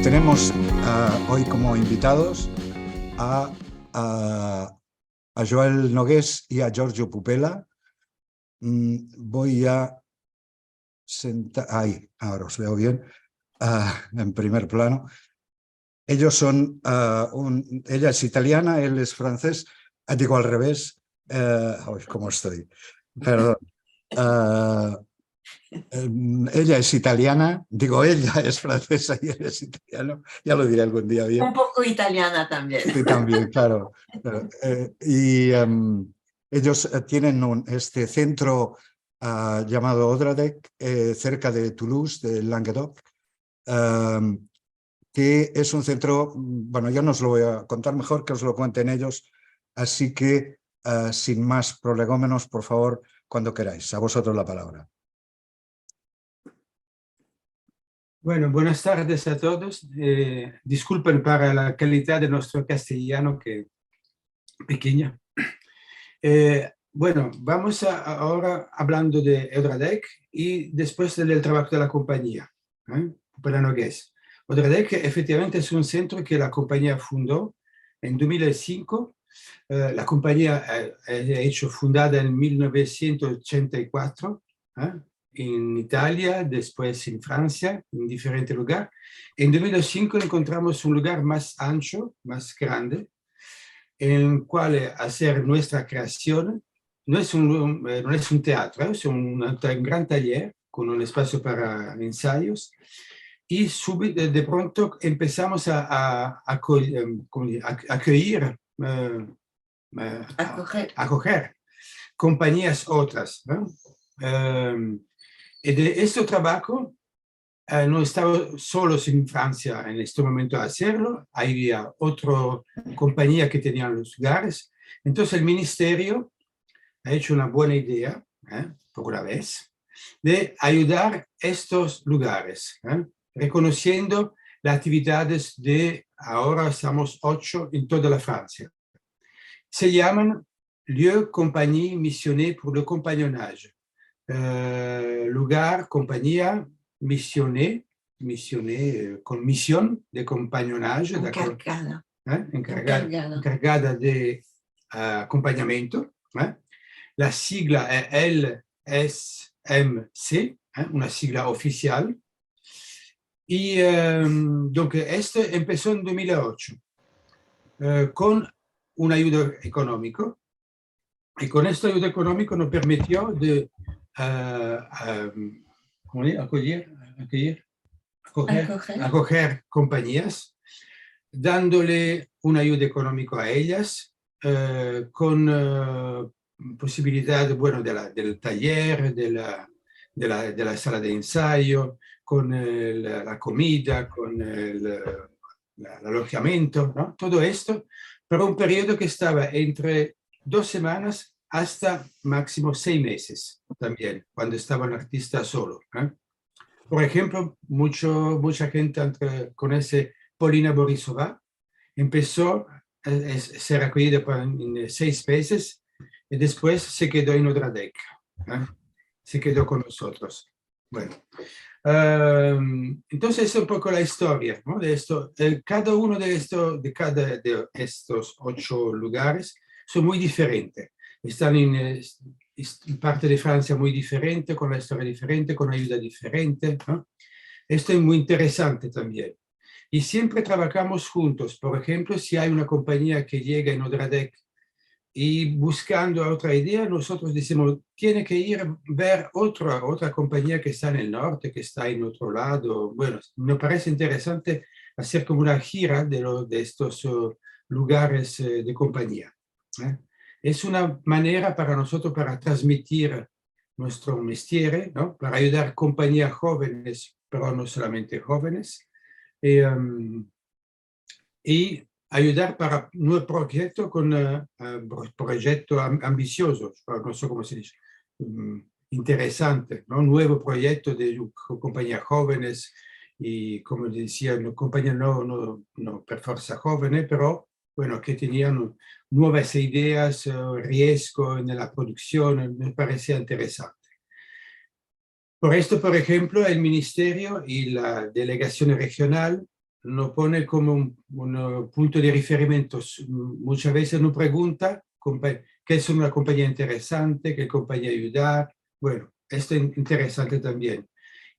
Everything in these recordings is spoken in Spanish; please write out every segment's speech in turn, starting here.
Tenemos hoy como invitados a Joel Nogués y a Giorgio Pupella. Voy a sentar... Ahí, ahora os veo bien, en primer plano. Ellos son... ella es italiana, él es francés. Digo al revés. ¿Cómo estoy? Perdón. Ella es italiana, digo, ella es francesa y él es italiano, ya lo diré algún día bien. Un poco italiana también. Sí, también, claro. Ellos tienen este centro llamado Odradec, cerca de Toulouse, de Languedoc, que es un centro, bueno, yo no os lo voy a contar, mejor que os lo cuenten ellos, así que sin más prolegómenos, por favor, cuando queráis. A vosotros la palabra. Bueno, buenas tardes a todos. Disculpen para la calidad de nuestro castellano, que pequeña. Bueno, vamos ahora hablando de Odradec y después del trabajo de la compañía, Pupella Nogués. Odradec efectivamente es un centro que la compañía fundó en 2005. La compañía hecho fundada en 1984, en Italia, después en Francia, en diferentes lugares. En 2005 encontramos un lugar más ancho, más grande, en el cual hacer nuestra creación. No es un teatro, es un gran taller con un espacio para ensayos. Y de pronto empezamos a acoger compañías otras, ¿no? Y de este trabajo no estaba solos en Francia en este momento a hacerlo, había otra compañía que tenía los lugares. Entonces el ministerio ha hecho una buena idea, por una vez, de ayudar estos lugares, reconociendo las actividades de, ahora estamos 8 en toda la Francia. Se llaman Lieu, Compagnie, Missionné pour le Compagnonnage. Lugar, compañía, missionné, con misión de compagnonnage. Encargada de acompañamiento. La sigla es LSMC, una sigla oficial. Y esto empezó en 2008 con una ayuda económica. Y con esta ayuda económica nos permitió de acoger compañías, dándole una ayuda económica a ellas, con posibilidad, bueno, del taller, de la sala de ensayo, con la comida, con el alojamiento, ¿no? Todo esto, pero un periodo que estaba entre 2 semanas hasta máximo 6 meses también, cuando estaba un artista solo. Por ejemplo, mucha gente con ese Polina Borisova empezó a ser acogida en 6 meses y después se quedó en Odradec. Se quedó con nosotros. Bueno, entonces es un poco la historia, ¿no? De esto. Cada uno de estos 8 lugares son muy diferentes. Están en parte de Francia muy diferente, con la historia diferente, con ayuda diferente, ¿no? Esto es muy interesante también. Y siempre trabajamos juntos. Por ejemplo, si hay una compañía que llega en Odradec y buscando otra idea, nosotros decimos, tiene que ir a ver otra compañía que está en el norte, que está en otro lado. Bueno, me parece interesante hacer como una gira de estos lugares de compañía. Es una manera para nosotros para transmitir nuestro mestiere, ¿no? Para ayudar a compañías jóvenes, pero no solamente jóvenes, y ayudar para nuevo proyecto con proyecto ambicioso, no sé cómo se dice, interesante, ¿no? Nuevo proyecto de compañías jóvenes y, como decía, compañías no per forza jóvenes, pero bueno, que tenían nuevas ideas, riesgo en la producción, me parecía interesante. Por esto, por ejemplo, el ministerio y la delegación regional lo pone como un punto de referimiento. Muchas veces nos pregunta qué es una compañía interesante, qué compañía ayudar. Bueno, esto es interesante también.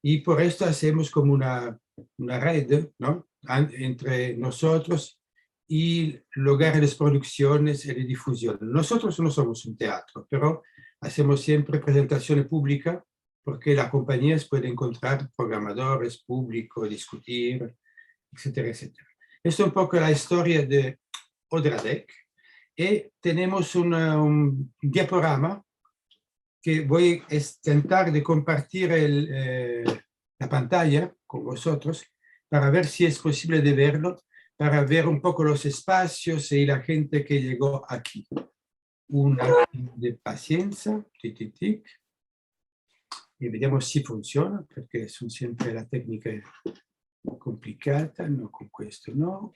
Y por esto hacemos como una red, ¿no? Entre nosotros y lugares de producciones y de difusión. Nosotros no somos un teatro, pero hacemos siempre presentaciones públicas porque las compañías pueden encontrar programadores, público, discutir, etcétera, etcétera. Esto es un poco la historia de Odradek. Y tenemos un diaporama que voy a intentar de compartir la pantalla con vosotros para ver si es posible de verlo, para ver un poco los espacios y la gente que llegó aquí. Una de paciencia, tic, tic, tic. Y vediamo si funziona, perché sono sempre la tecnica complicata, no, con questo no.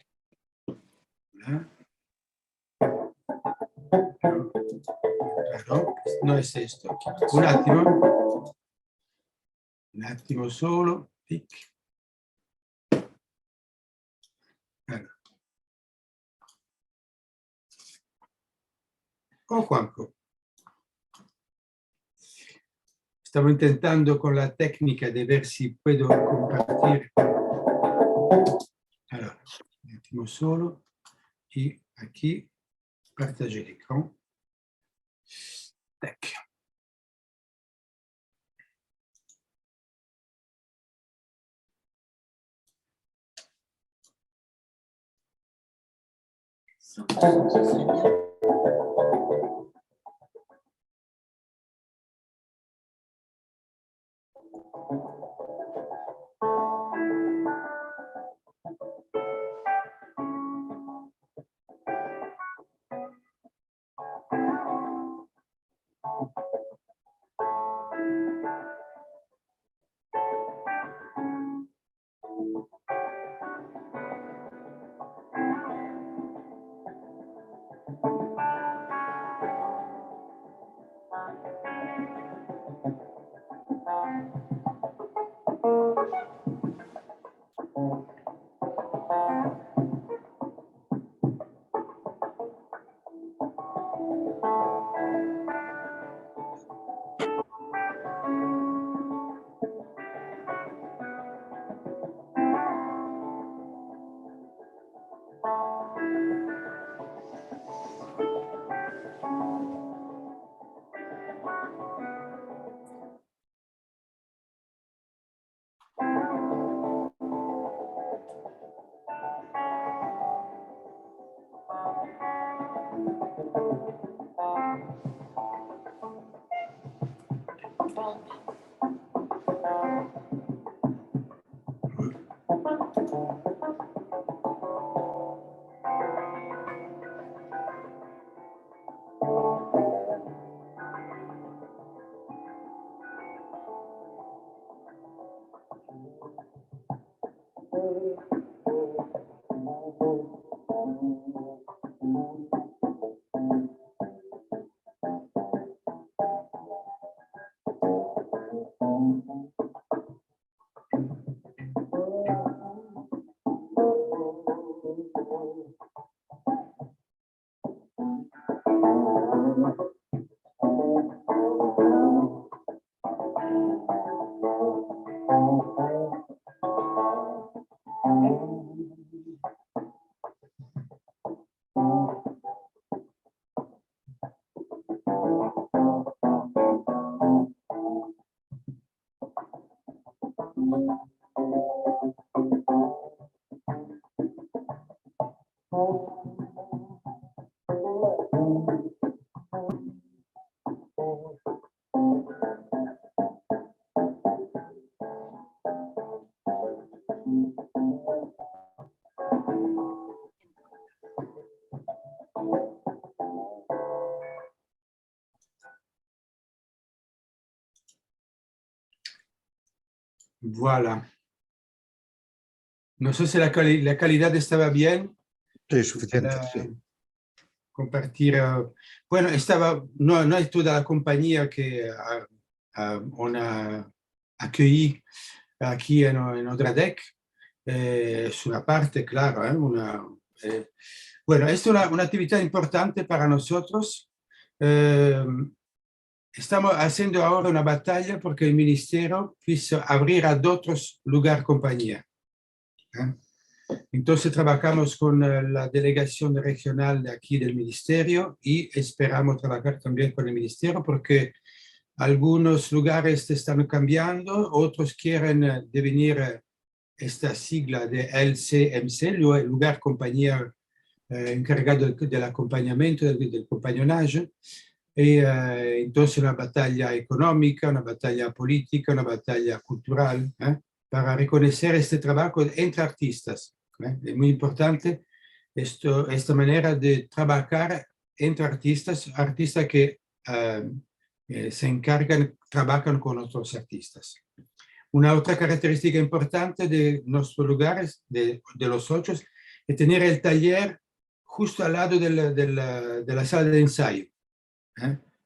No es esto. Un attimo solo. Tic. Allora. Oh, Juanco. Stavo intentando con la tecnica di ver si puedo compartir. Allora, un attimo solo. E qui partager l'écran. Tac. Voilà. No sé si la calidad estaba bien. Sí, suficiente, sí. Compartir. Bueno, no es toda la compañía que on a accueilli aquí en Odradek, Es una parte, claro, bueno, esto es una actividad importante para nosotros. Estamos haciendo ahora una batalla porque el ministerio quiso abrir a otros lugares compañía. Entonces trabajamos con la delegación regional de aquí del ministerio y esperamos trabajar también con el ministerio porque algunos lugares están cambiando, otros quieren devenir esta sigla de LCMC, el lugar compañía encargado del acompañamiento, del compañonaje. Y entonces una batalla económica, una batalla política, una batalla cultural, para reconocer este trabajo entre artistas. Es muy importante esta manera de trabajar entre artistas, artistas que se encargan, trabajan con otros artistas. Una otra característica importante de nuestros lugares, de los 8, es tener el taller justo al lado de la sala de ensayo,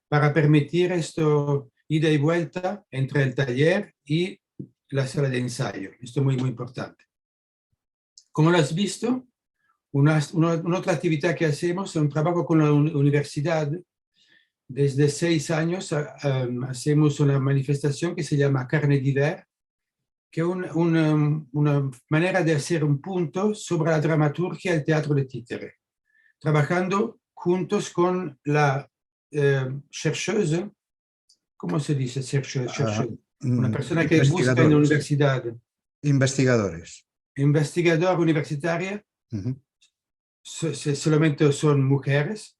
para permitir esto ida y vuelta entre el taller y la sala de ensayo. Esto es muy, muy importante. Como lo has visto, una otra actividad que hacemos es un trabajo con la universidad. Desde 6 años hacemos una manifestación que se llama Carne d'Hiver, que es una manera de hacer un punto sobre la dramaturgia del teatro de títere, trabajando juntos con la chercheuse, ¿cómo se dice chercheuse? Una persona que busca en la universidad. Investigadores. Investigadora universitaria, solamente son mujeres,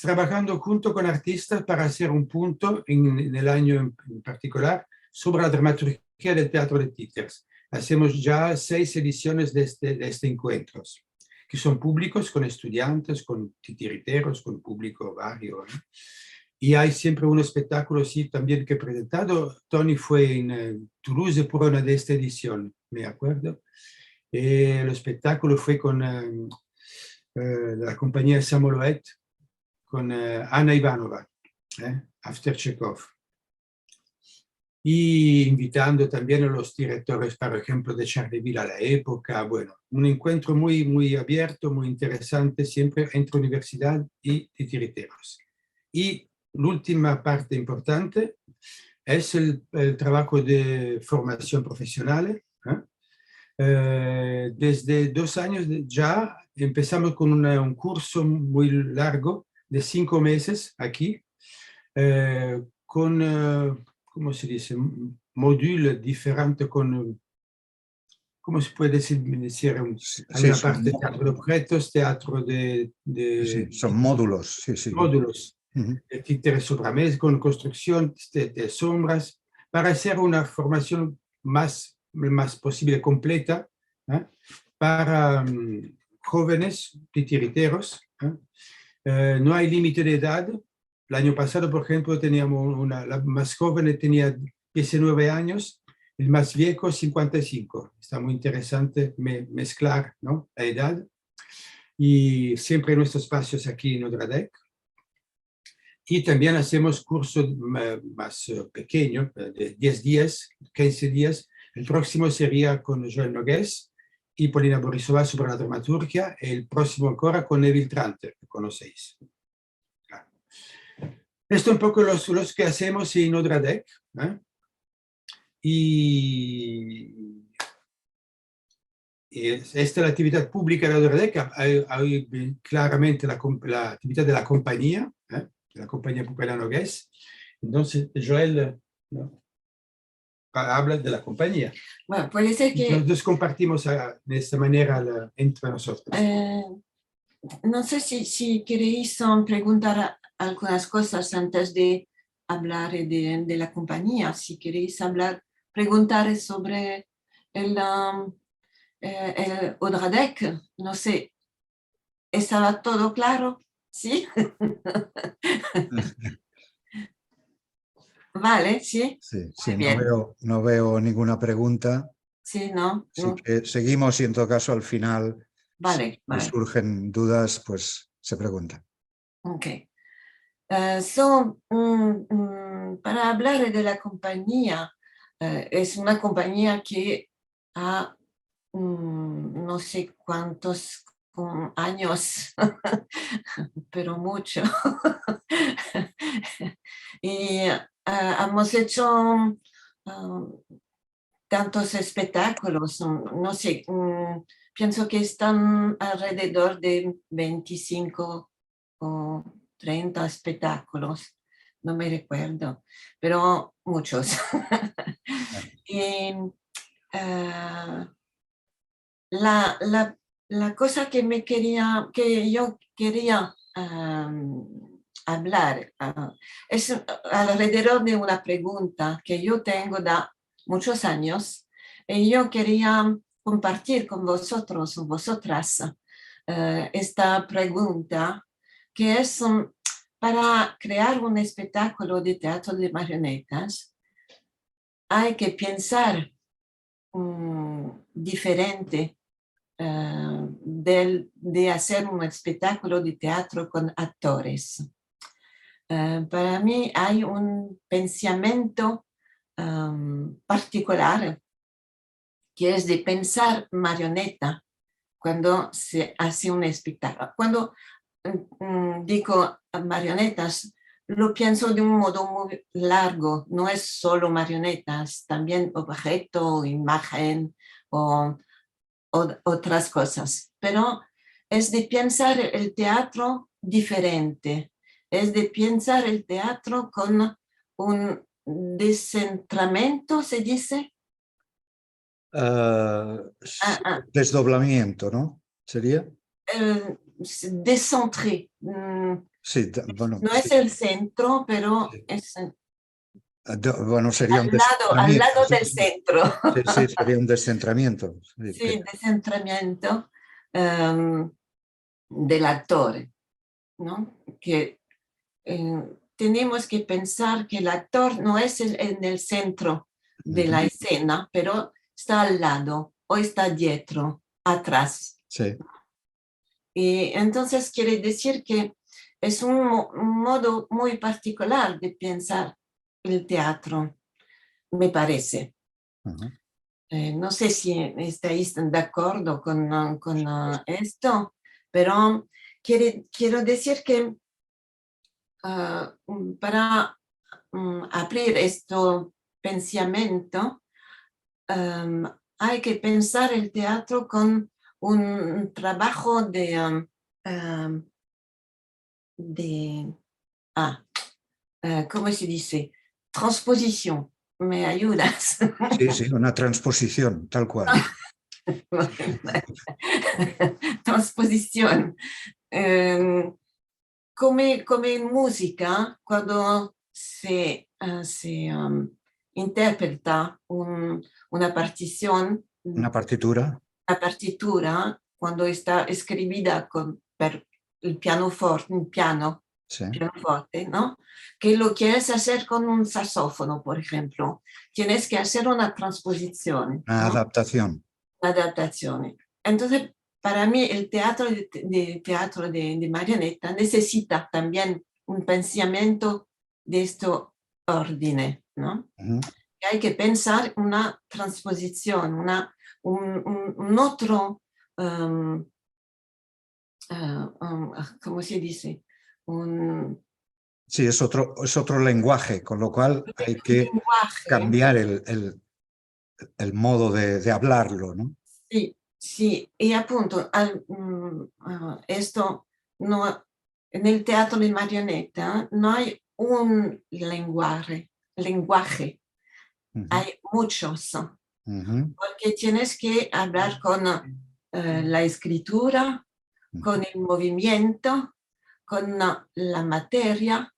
trabajando junto con artistas para hacer un punto en el año en particular sobre la dramaturgia del teatro de títeres. Hacemos ya 6 ediciones de este encuentros, que son públicos con estudiantes, con titiriteros, con público vario. Y hay siempre un espectáculo, sí, también que he presentado. Tony fue en Toulouse por una de esta edición, me acuerdo. El espectáculo fue con la compañía Samoyed, con Ana Ivanova, After Chekhov. Y invitando también a los directores, por ejemplo, de Charleville a la época. Bueno, un encuentro muy, muy abierto, muy interesante, siempre entre universidad y titiriteros. Y la última parte importante es el trabajo de formación profesional. Desde 2 años ya empezamos con un curso muy largo de 5 meses aquí, con, ¿cómo se dice? Módulos diferentes con, ¿cómo se puede decir? Hay una parte de teatro de objetos, teatro Sí, son módulos, sí, sí. Módulos, de títeres sobre mesa, con construcción de sombras, para hacer una formación más posible completa, para jóvenes titiriteros. No hay límite de edad. El año pasado, por ejemplo, teníamos la más joven tenía 19 años, el más viejo 55. Está muy interesante mezclar, ¿no?, la edad. Y siempre nuestros espacios aquí en Odradec. Y también hacemos cursos más pequeños, de 10 días, 15 días. El próximo sería con Joel Nogués y Polina Borisova sobre la dramaturgia. El próximo ancora con Neville Tranter, que conocéis. Esto es un poco los que hacemos en Odradec. Y esta es la actividad pública de Odradec. Hay claramente la actividad de la compañía Popela Nogués. Entonces, Joel, ¿no?, habla de la compañía. Bueno, puede ser que... Entonces compartimos de esta manera entre nosotros. No sé si queréis preguntar algunas cosas antes de hablar de la compañía. Si queréis preguntar sobre el Odradec, no sé. ¿Estaba todo claro? ¿Sí? Vale, sí. Sí, sí, no veo ninguna pregunta. Sí, ¿no? Así que seguimos y en todo caso al final, vale, si surgen dudas, pues se preguntan. Ok. Para hablar de la compañía, es una compañía que a no sé cuántos años, pero mucho. Y hemos hecho tantos espectáculos, no sé, pienso que están alrededor de 25 o 30 espectáculos, no me recuerdo, pero muchos. Y la cosa que yo quería hablar es alrededor de una pregunta que yo tengo de muchos años y yo quería compartir con vosotros o vosotras esta pregunta que es para crear un espectáculo de teatro de marionetas hay que pensar diferente de hacer un espectáculo de teatro con actores. Para mí hay un pensamiento particular que es de pensar marioneta cuando se hace un espectáculo. Cuando digo marionetas, lo pienso de un modo muy largo, no es solo marionetas, también objeto, imagen o otras cosas, pero es de pensar el teatro diferente, es de pensar el teatro con un descentramiento, ¿se dice? Desdoblamiento, ¿no? ¿Sería? Décentré. Sí, bueno, No sí, es el centro, pero sí. es Bueno, sería un al descentramiento. lado Sí, del sí, centro. sí, sí, sería un descentramiento. Sí, Sí, descentramiento del actor, ¿no? Que tenemos que pensar que el actor no es en el centro de la escena, pero está al lado o está dietro, atrás. sí. Y entonces quiere decir que es un modo muy particular de pensar el teatro, me parece. Ajá. No sé si estáis de acuerdo con esto, pero quiero decir que para abrir este pensamiento hay que pensar el teatro con un trabajo de ¿cómo se dice? Transposición. ¿Me ayudas? Sí, sí, una transposición, tal cual. Transposición. Come en música, cuando se interpreta una partición, Una partitura, la partitura, cuando está escribida per el pianoforte, un sí. pianoforte, ¿no? Que lo quieres hacer con un saxófono, por ejemplo. Tienes que hacer una transposición, Una ¿no? adaptación. Adaptación. Entonces, para mí el teatro de marioneta necesita también un pensamiento de este orden, ¿no? Ujú. Hay que pensar una transposición, un otro, ¿cómo se dice? Un Sí, es otro lenguaje, con lo cual hay que lenguaje. cambiar el modo de hablarlo, ¿no? Sí, sí, y apunto, esto no, en el teatro de marioneta no hay un lenguaje, Ujú, hay muchos, ujú, porque tienes que hablar con la escritura, ujú. con el movimiento, con la materia,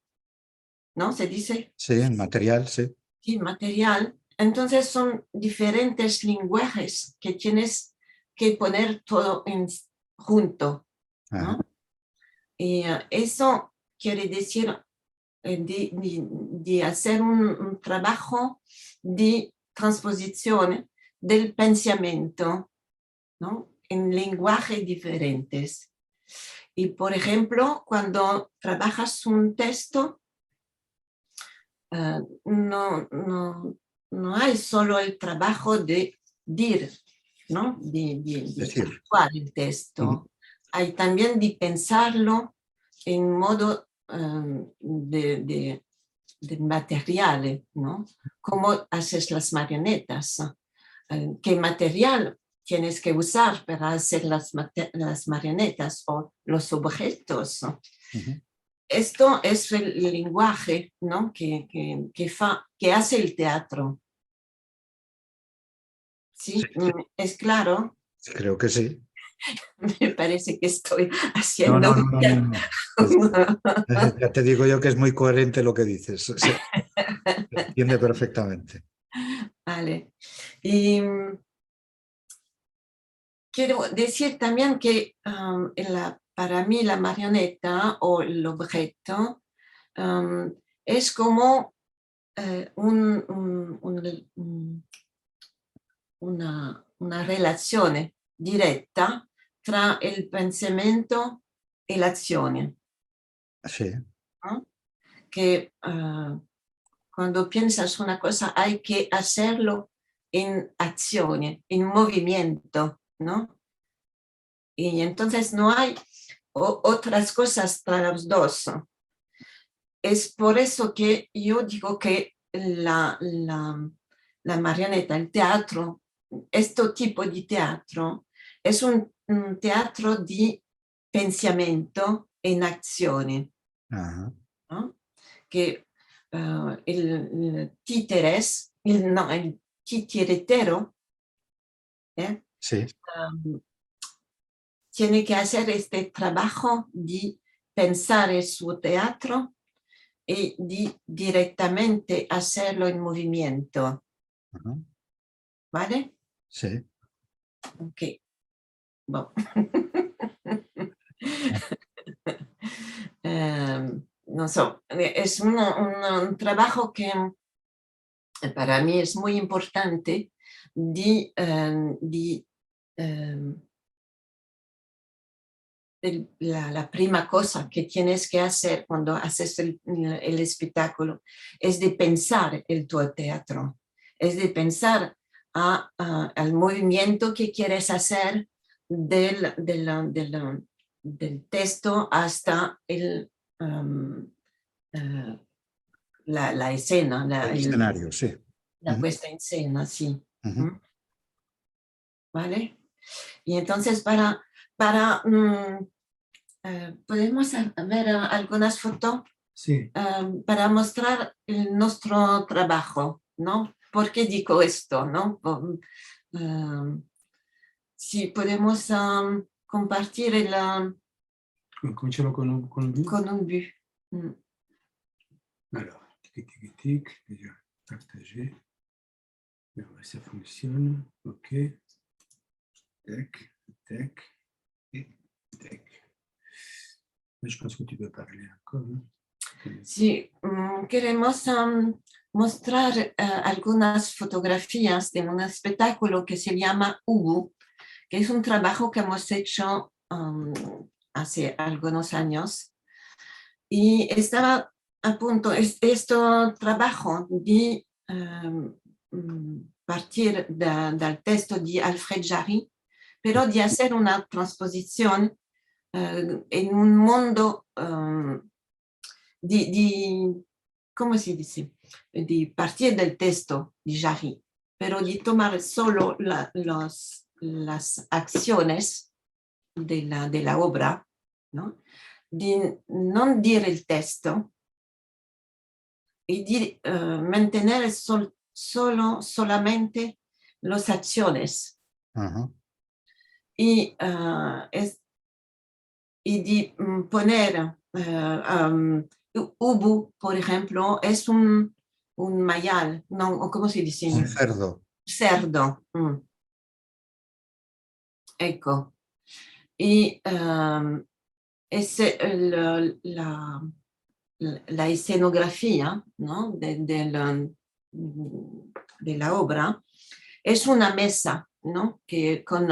¿no? ¿Se dice? Sí, el material, sí. Sí, material. Entonces son diferentes lenguajes que tienes que poner todo junto, Ajá. ¿no? Y eso quiere decir de hacer un trabajo de transposición del pensamiento, ¿no? En lenguajes diferentes. Y por ejemplo, cuando trabajas un texto, no hay solo el trabajo de ¿no? Di Decir. actuar el texto. Hay también de pensarlo en modo de materiales, ¿no? ¿Cómo haces las marionetas? ¿Qué material tienes que usar para hacer las marionetas o los objetos? Esto es el lenguaje, ¿no? que hace el teatro. ¿Sí? Sí, sí. ¿Es claro? Creo que sí. Me parece que estoy No, haciendo... no, no, no, no. Ya te digo yo que es muy coherente lo que dices. Se entiende perfectamente. Vale. Y quiero decir también que para mí la marioneta o el objeto es como una relación directa tra el pensamiento y la acción. Sí. ¿No? Que cuando piensas una cosa hay que hacerlo en acción, en movimiento, ¿no? Y entonces no hay otras cosas para los dos. Es por eso que yo digo que la marioneta, el teatro, este tipo de teatro, es un teatro de pensamiento en acción, ¿no? Que el títeres, el titiritero, Sí. tiene que hacer este trabajo de pensar en su teatro y de directamente hacerlo en movimiento. ¿Vale? Sí. Ok. Bon. No sé, es un trabajo que para mí es muy importante la prima cosa que tienes que hacer cuando haces el espectáculo es de pensar el tu teatro, es de pensar al movimiento que quieres hacer del texto hasta la escena, El escenario, sí. la puesta en escena, sí. Ujú. ¿Vale? Y entonces podemos ver algunas fotos Sí. para mostrar nuestro trabajo, ¿no? ¿Por qué digo esto, no? Si podemos compartir Cominciamo con un but. con un but. Alors, tic, tic, tic, déjà partagé. On va voir si ça fonctionne. OK. Tac, tac et tac. Je pense que tu peux parler encore. Sí, queremos mostrar algunas fotografías de un espectáculo que se llama Ubu, que es un trabajo que hemos hecho hace algunos años. Y estaba a punto, este trabajo de partir del texto de Alfred Jarry, pero de hacer una transposición en un mundo ¿cómo se dice? De partir del texto de Jarry, pero de tomar solo las acciones de la obra, ¿no? De no dire el texto y de mantener solamente las acciones. Y de poner ubu, por ejemplo, es un mayal, no, ¿cómo se dice? Un cerdo. Cerdo. Ecco. Y es la escenografía, ¿no? de la obra es una mesa, ¿no? Que con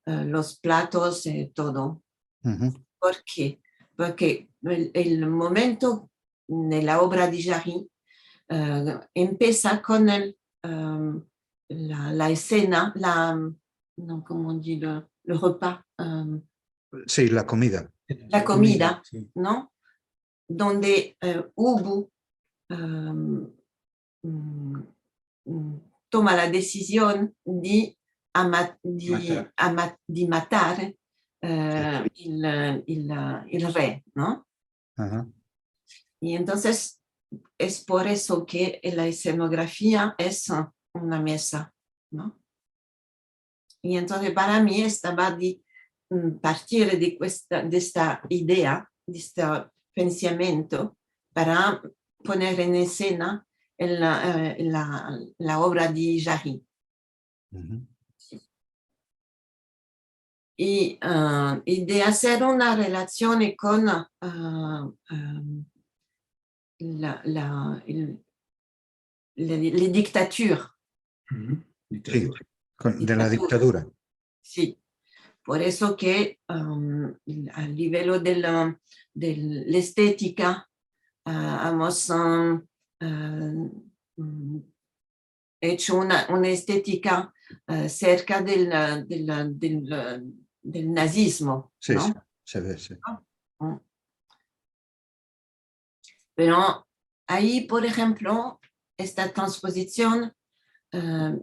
los platos y todo. ¿Por qué? Porque el momento de la obra de Jarry empieza con la escena, non, comment on dit, le repas, Sí, la comida. la comida, Sì. ¿no? Donde Ubu toma la decisione di matare il re, ¿no? Ajá. Y entonces es por eso que la escenografía es una mesa, ¿no? Y entonces para mí estaba di partire di esta idea, di questo pensamento, para poner en escena la obra di Jarry. Ujú. Y de hacer una relación con le dictature. Mhm. Sí, de la dictadura. Sí, por eso que a livello dell'estetica hemos hecho una estética cerca del nazismo, Sí, ¿no? sí, se ve, sí. Pero ahí, por ejemplo, esta transposición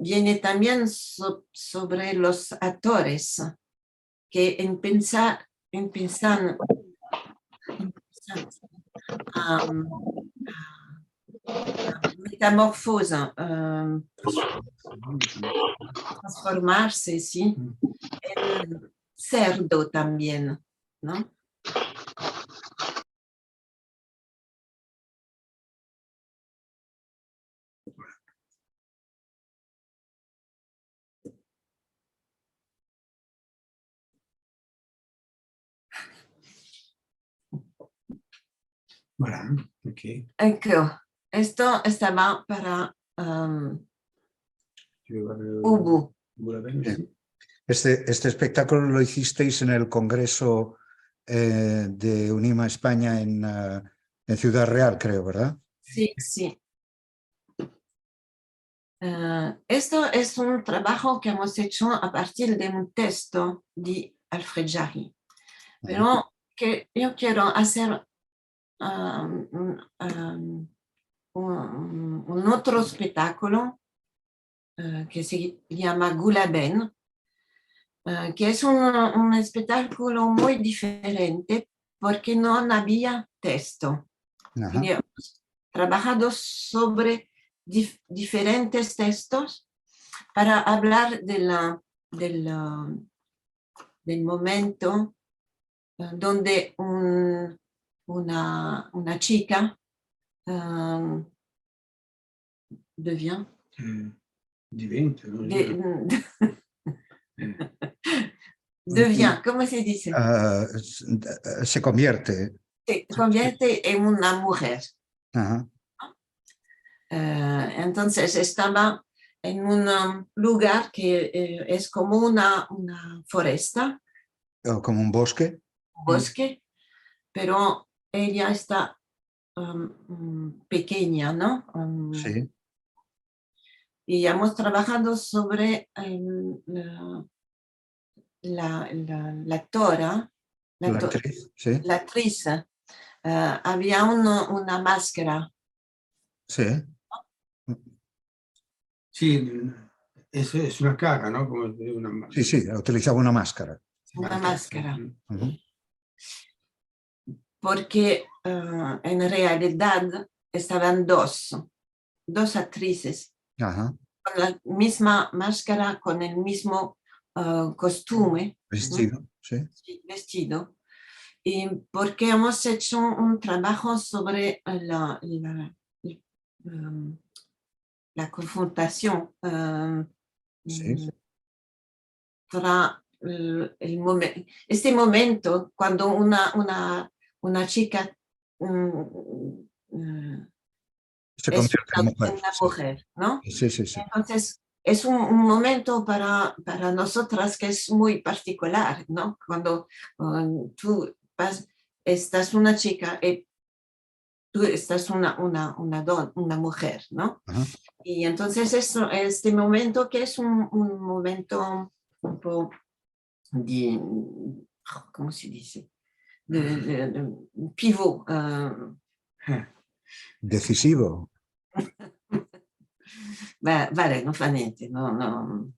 viene también sobre los actores que empiezan a metamorfose, transformarse, sí, en cerdo también, ¿no? Voilà, ok. Ecco, esto estaba para Tu veux voir Ubu. la veine Bien. aussi? Este espectáculo lo hicisteis en el Congreso de Unima España en Ciudad Real, creo, ¿verdad? Sí, sí. Esto es un trabajo que hemos hecho a partir de un texto de Alfred Jarry, pero que yo quiero hacer un otro espectáculo que se llama Gulaben, que es un espectáculo muy diferente porque no había texto. Ajá. Y hemos trabajado sobre diferentes textos para hablar del momento donde una chica devient Diventa, no? devient, ¿cómo se dice? Se convierte. Se convierte en una mujer. Ajá. Entonces estaba en un lugar que es como una foresta, O como un bosque. un bosque, pero ella está pequeña, ¿no? Sí. Y hemos trabajado sobre la actora, La actriz, sí. la actriz. Había una máscara. Sí. Sì, es una cara, ¿no? Como una, Sí, sí, utilizaba una máscara. Una máscara. Ujú. Porque en realidad estaban dos actrices Ajá. con la misma máscara, con el mismo costume, Vestido, ¿no? sí. Sí, vestido. Y porque hemos hecho un trabajo sobre la confrontación Sí. tra este momento cuando una chica Se es convierte en mujer. una Sí, mujer, ¿no? sí, sí, sí. Entonces, es un momento para nosotras que es muy particular, ¿no? Cuando tú estás una chica y tú estás una mujer, ¿no? Ajá. Y entonces este momento que es un momento un po' di, come si dice, di pivot. Decisivo. Beh, vale, non fa niente, no.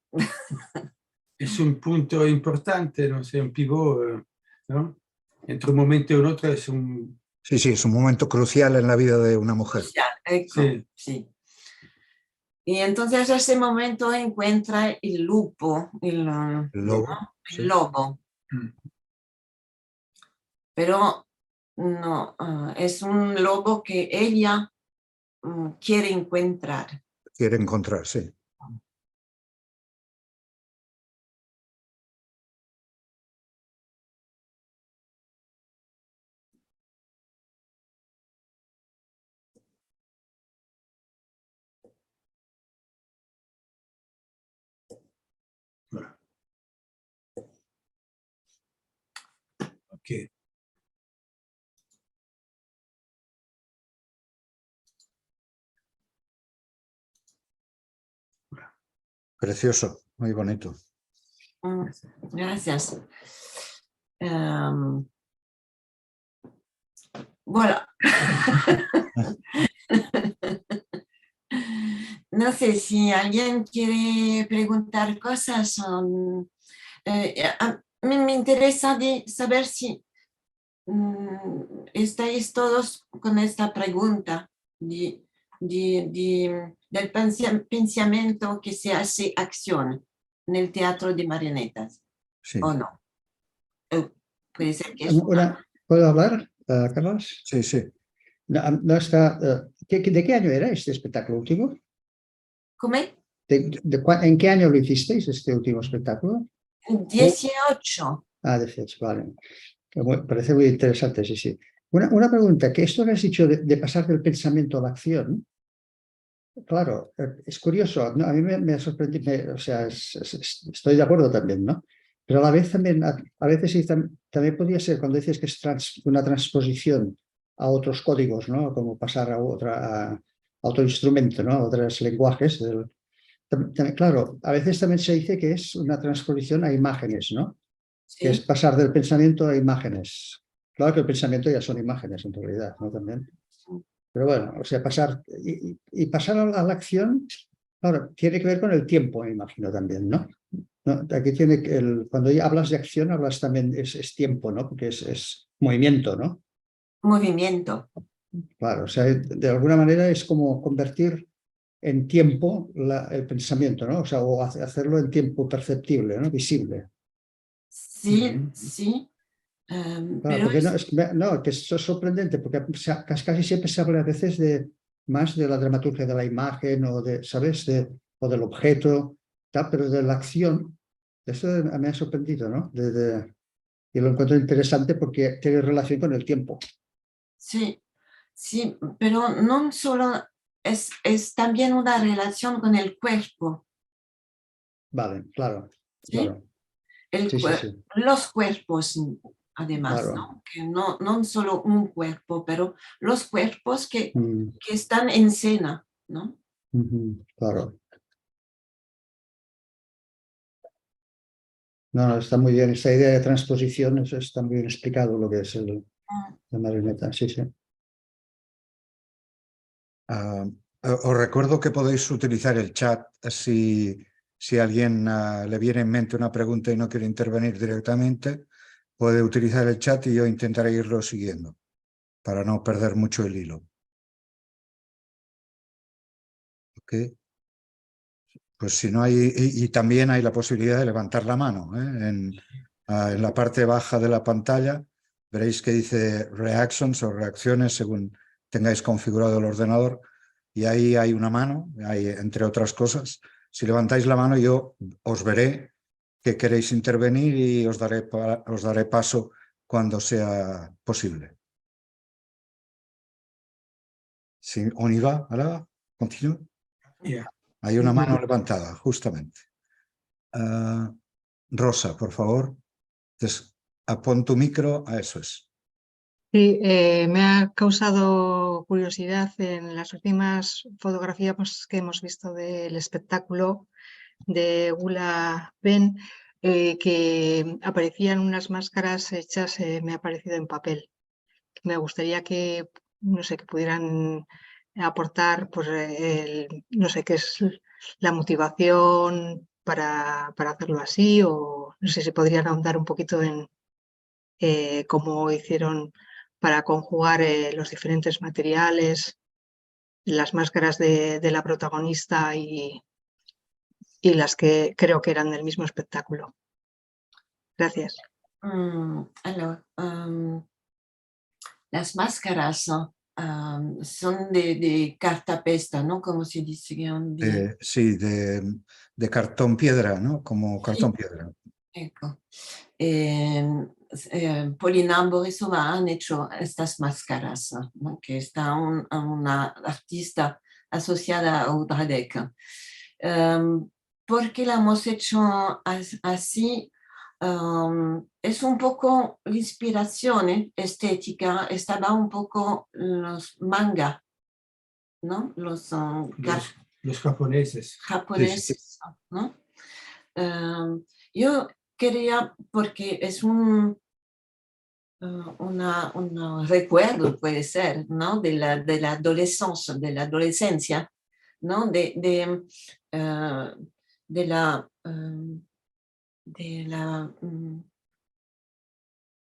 Es un punto importante, no sé, un pivot, ¿no? Entre un momento y un otro es un... Sí, sí, es un momento crucial en la vida de una mujer. Ecco, sì. Y entonces ese momento encuentra el lupo, El lobo. ¿no? Sí. El lobo. Pero no, es un lobo que ella quiere encontrar. Quiere encontrar, sí. Ok. Precioso, muy bonito. Gracias. Voilà. No sé si alguien quiere preguntar cosas. A mí me interesa de saber si estáis todos con esta pregunta del pensamiento que se hace acción en el teatro de marionetas, Sí, ¿o no? Puede ser que es ¿Puedo hablar, Carlos? sí, sí. No está, ¿de qué año era este espectáculo último? ¿Cómo? ¿En qué año lo hicisteis, este último espectáculo? 18. 18, vale. Parece muy interesante, sí, sí. Una pregunta, que esto que has dicho de pasar del pensamiento a la acción, claro, es curioso, ¿no? A mí me ha sorprendido, o sea, estoy de acuerdo también, ¿no? Pero a la vez también, a veces sí, también podría ser cuando dices que es una transposición a otros códigos, ¿no? Como pasar a otro instrumento, ¿no? A otros lenguajes. Claro, a veces también se dice que es una transposición a imágenes, ¿no? Que es ¿Sí? pasar del pensamiento a imágenes. Claro que el pensamiento ya son imágenes en realidad, ¿no? También. Pero bueno, o sea, pasar y pasar a la acción, claro, tiene que ver con el tiempo, me imagino también, ¿no? Aquí tiene cuando hablas de acción, hablas también, es tiempo, ¿no? Porque es movimiento, ¿no? Movimiento. Claro, o sea, de alguna manera es como convertir en tiempo el pensamiento, ¿no? O sea, o hacerlo en tiempo perceptible, ¿no? Visible. Sí, sí. Claro, Pero porque que es sorprendente, porque casi siempre se habla a veces más de la dramaturgia de la imagen o ¿sabes? O del objeto, tal, pero de la acción, eso me ha sorprendido, ¿no? Y lo encuentro interesante porque tiene relación con el tiempo. sí, sí, pero no solo es también una relación con el cuerpo, Vale, claro, ¿sí? claro. Sí, sí, sí. Los cuerpos, además, Claro. ¿no? Que no solo un cuerpo, pero los cuerpos que Mm, están en escena, ¿no? claro. No, está muy bien. Esta idea de transposición, eso está muy bien explicado lo que es la marioneta. Sí, sí. Os recuerdo que podéis utilizar el chat si a alguien le viene en mente una pregunta y no quiere intervenir directamente, puede utilizar el chat y yo intentaré irlo siguiendo para no perder mucho el hilo. ¿Ok? Pues si no hay, y también hay la posibilidad de levantar la mano, ¿eh? En la parte baja de la pantalla veréis que dice reactions o reacciones según tengáis configurado el ordenador y ahí hay una mano, hay, entre otras cosas. Si levantáis la mano yo os veré que queréis intervenir y os daré paso cuando sea posible. Si on y va, ahora, continúo. Yeah. Hay una mano levantada, justamente. Rosa, por favor. Entonces, pon tu micro, a eso es. Sí, me ha causado curiosidad en las últimas fotografías que hemos visto del espectáculo de Gula Ben. que aparecían unas máscaras hechas, me ha parecido en papel. Me gustaría que, no sé, que pudieran aportar, pues, no sé qué es la motivación para hacerlo así, o no sé si podrían ahondar un poquito en cómo hicieron para conjugar los diferentes materiales, las máscaras de la protagonista y las que creo que eran del mismo espectáculo. Gracias. Alors, las máscaras son de cartapesta, ¿no? Como se dice. Sí, de cartón piedra, ¿no? Como cartón piedra. Ecco. Polina Borisova han hecho estas máscaras, ¿no? Que está una artista asociada a Udradek. ¿Por qué la hemos hecho así? Es un poco la inspiración estética, estaba un poco los manga, ¿no? Los japoneses. japoneses, ¿no? Yo quería, porque es un recuerdo, puede ser, ¿no? De la adolescencia, ¿no?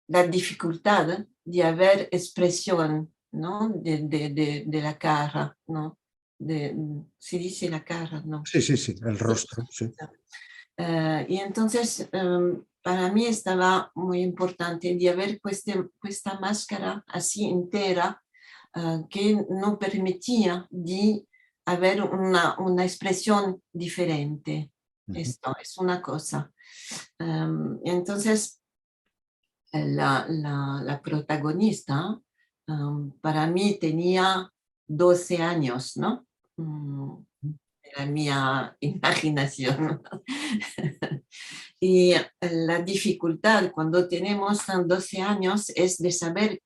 La dificultad de haber expresión, ¿no? De la cara, ¿no? Se dice la cara, ¿no? Sí, el rostro, sí. Y entonces, para mí estaba muy importante de haber esta máscara así entera que no permitía de haber una expresión diferente. Esto es una cosa. Entonces, la protagonista para mí tenía 12 años, ¿no? La mía imaginación. Y la dificultad cuando tenemos 12 años es de saber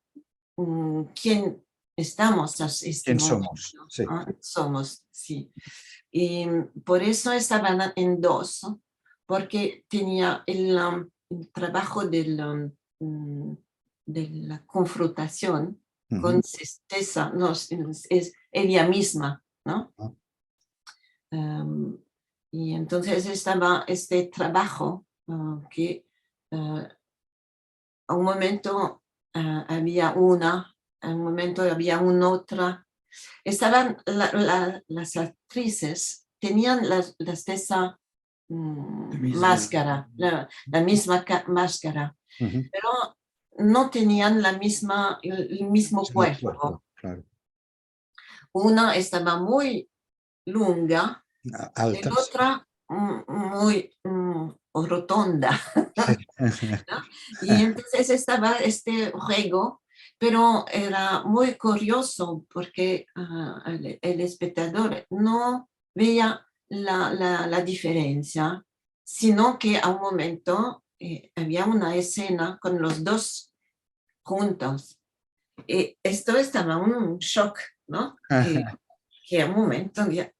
quién estamos a este ¿Quién momento. somos? Sí. Somos, sí. Y por eso estaban en dos, porque tenía el trabajo de la confrontación con César, no, es ella misma, ¿no? Y entonces estaba este trabajo que a un momento había una, a un momento había una otra. Estaban las actrices, tenían las de esa máscara, la misma máscara, pero no tenían el mismo cuerpo. Claro. Una estaba muy lunga, Alta. la otra muy rotonda. ¿No? Y entonces estaba este juego, pero era muy curioso porque el espectador no veía la diferencia, sino que a un momento había una escena con los dos juntos. Y esto estaba un shock, ¿no? Que a un momento ya,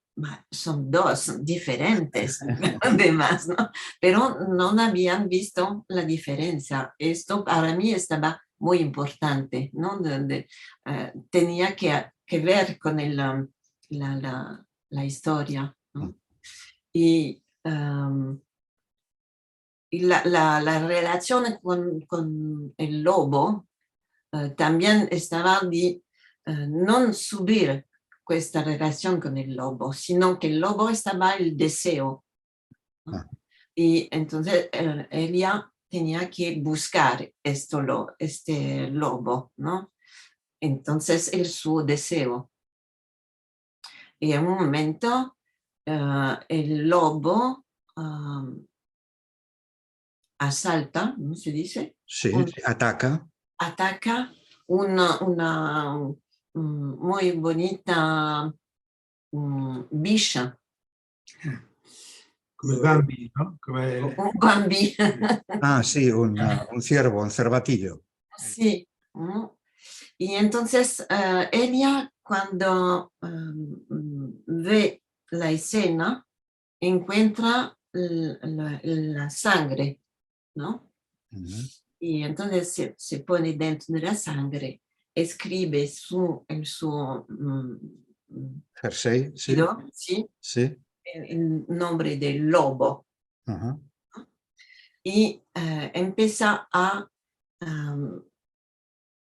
son dos diferentes, además, ¿no? Pero no habían visto la diferencia. Esto para mí estaba muy importante, ¿no? Tenía que ver con la historia, ¿no? Y la relación con el lobo también estaba de no subir esta relación con el lobo, sino que el lobo estaba el deseo, ¿no? Y entonces ella tenía que buscar este lobo, ¿no? Entonces su deseo. Y en un momento el lobo asalta, ¿no se dice? Sí, ataca. Ataca una muy bonita villa. Come Bambi, ¿no? Un Bambi. Sí, un ciervo, un cervatillo. Sí. Y entonces ella cuando ve la escena encuentra la sangre, ¿no? Ujú. Y entonces se pone dentro de la sangre, escribe el Jersey, sí, ¿sí? sí. El nombre del lobo. Ajá. Y empieza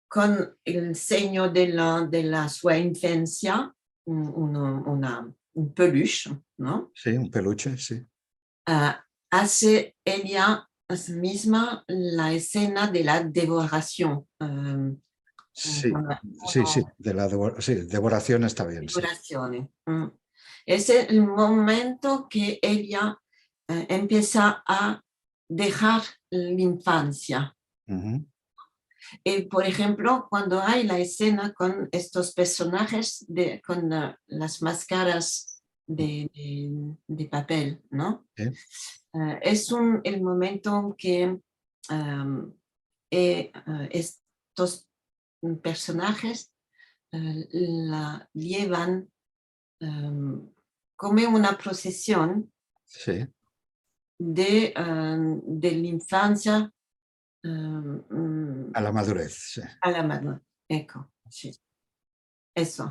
con el seño de la sua infancia, un peluche, ¿no? Sí, un peluche, sí. Hace ella misma la escena de la devoración. Sí, Cuando sí, sí, uno- sí, devoración está bien, sí. devorazione. Es el momento que ella empieza a dejar la infancia. Ujú. Por ejemplo, cuando hay la escena con estos personajes con las máscaras de papel, ¿no? Sí. Es el momento que estos personajes la llevan como una procesión Sí. de la infancia A la madurez, sí. a la mano. Ecco, sí. Eso.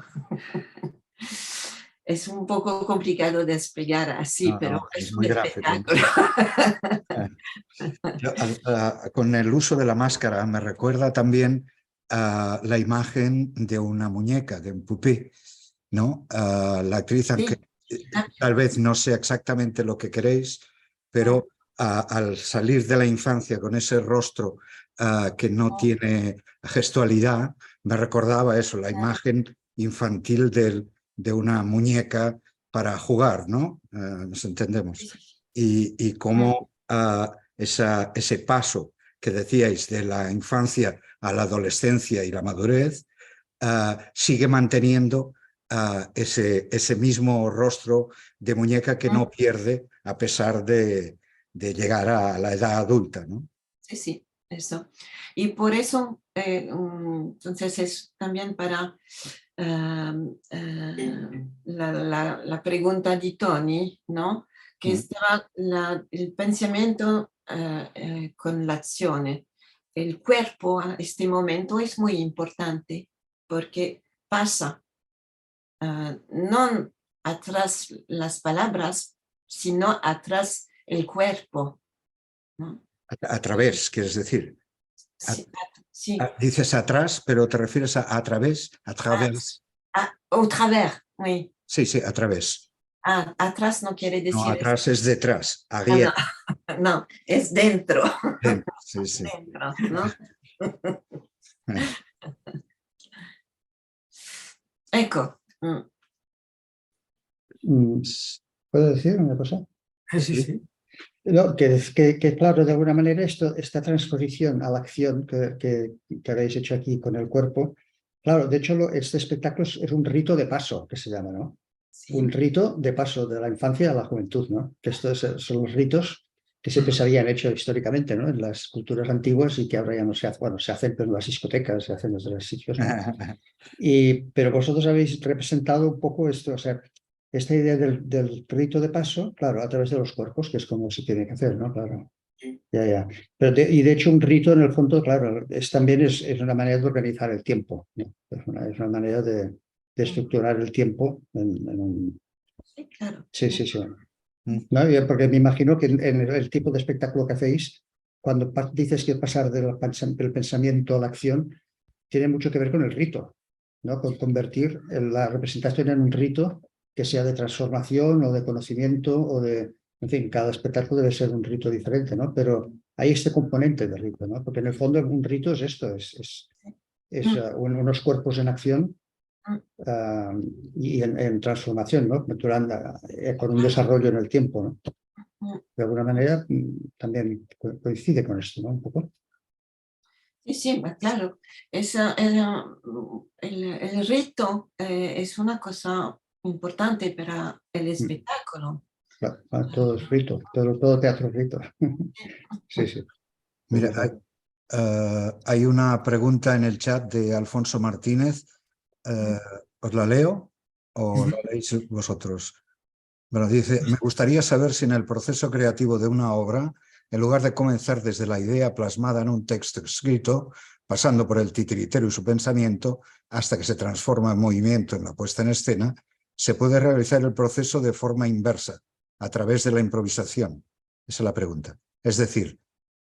Es un poco complicado de explicar así, No, pero no, es es un muy gráfico. espectáculo. Con el uso de la máscara me recuerda también a la imagen de una muñeca, de un pupí, ¿no? La actriz, aunque Sí, tal vez no sea exactamente lo que queréis, pero al salir de la infancia con ese rostro que no tiene gestualidad, me recordaba eso, la imagen infantil de una muñeca para jugar, ¿no? Nos entendemos. Y cómo ese paso que decíais de la infancia a la adolescencia y la madurez sigue manteniendo ese mismo rostro de muñeca que no pierde a pesar de llegar a la edad adulta, ¿no? sí, sí, eso. Y por eso, entonces es también para la pregunta de Tony, ¿no? Que estaba el pensamiento con la acción. El cuerpo a este momento es muy importante porque pasa no atrás las palabras, sino atrás el cuerpo, ¿no? A través, quieres decir. Sí, sí. Dices atrás, pero te refieres a través, a través. Au travers, oui. Sí, sí, a través. Atrás no quiere No, decir atrás es detrás, no, arrière. no, es dentro. Sí, sí. Dentro, ¿no? Ecco. ¿Puedo decir una cosa? Sí, sí. No, que claro, de alguna manera esta transposición a la acción que habéis hecho aquí con el cuerpo, claro, de hecho este espectáculo es un rito de paso, que se llama, ¿no? Sí. Un rito de paso de la infancia a la juventud, ¿no? Que estos son los ritos que siempre se habían hecho históricamente, ¿no? En las culturas antiguas y que ahora ya no se hacen, bueno, se hacen pero en las discotecas, se hacen en los sitios, ¿no? Pero vosotros habéis representado un poco esto, o sea, esta idea del rito de paso, claro, a través de los cuerpos, que es como se tiene que hacer, ¿no? Claro. Ya. Pero y de hecho un rito en el fondo, claro, también es una manera de organizar el tiempo, ¿no? Es una manera de estructurar el tiempo Sí, claro. Sí. ¿No? Porque me imagino que en el tipo de espectáculo que hacéis, cuando dices que pasar del pensamiento a la acción, tiene mucho que ver con el rito, ¿no? Con convertir la representación en un rito que sea de transformación o de conocimiento o de, en fin, cada espectáculo debe ser un rito diferente, ¿no? Pero hay este componente de rito, ¿no? Porque en el fondo un rito es esto, es unos cuerpos en acción y en transformación, ¿no? Con un desarrollo en el tiempo, ¿no? De alguna manera también coincide con esto, ¿no? Un poco. Sí, sí, claro. El rito es una cosa importante para el espectáculo. Claro, todo es rito, todo teatro es rito. Sí. Mira, hay una pregunta en el chat de Alfonso Martínez. ¿Os la leo o la leéis vosotros? Bueno, dice, me gustaría saber si en el proceso creativo de una obra, en lugar de comenzar desde la idea plasmada en un texto escrito, pasando por el titiritero y su pensamiento, hasta que se transforma en movimiento en la puesta en escena, se puede realizar el proceso de forma inversa, a través de la improvisación. Esa es la pregunta. Es decir,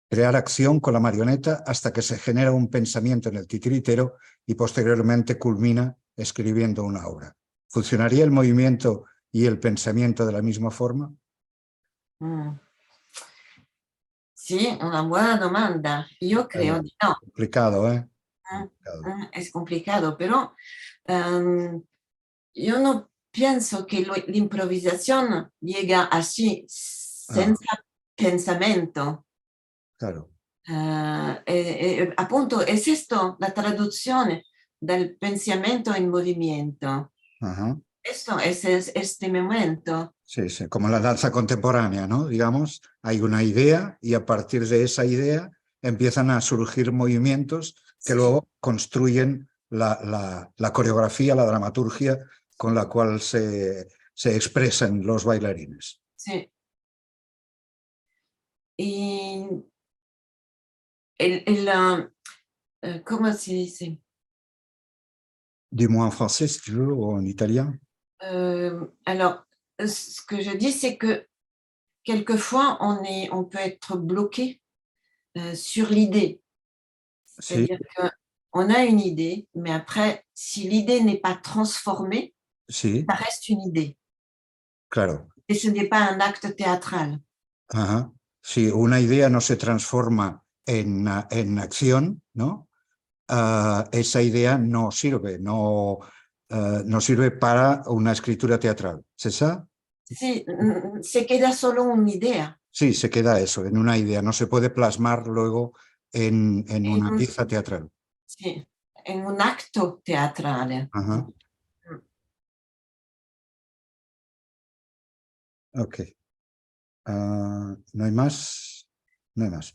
crear acción con la marioneta hasta que se genera un pensamiento en el titiritero y posteriormente culmina escribiendo una obra. ¿Funcionaría el movimiento y el pensamiento de la misma forma? Sì, una buona domanda. Io creo di no. Complicado, ¿eh? Es complicado, pero yo no pienso que la improvisación llega así, senza pensamiento. Claro. Appunto, es esto, la traduzione del pensamiento en movimiento. Ajá. Esto es este momento. Sí, sí, como la danza contemporánea, ¿no? Digamos, hay una idea y a partir de esa idea empiezan a surgir movimientos que luego construyen la coreografía, la dramaturgia con la cual se expresan los bailarines. Sí. Y ¿cómo se dice? Dis-moi en français si tu veux, ou en italien. Alors, ce que je dis, c'est que quelquefois, on peut être bloqué sur l'idée. Sí, C'est-à-dire qu'on a une idée, mais après, si l'idée n'est pas transformée, sí, ça reste une idée. claro. Et ce n'est pas un acte théâtral. Ajá. Si una idea no se transforma en acción, ¿no? Esa idea no sirve, no sirve para una escritura teatral. ¿Es esa? Sí, se queda solo una idea. Sí, se queda eso, en una idea. No se puede plasmar luego en una pieza teatral. Sí, en un acto teatral. Ajá. Ok. ¿No hay más? No hay más.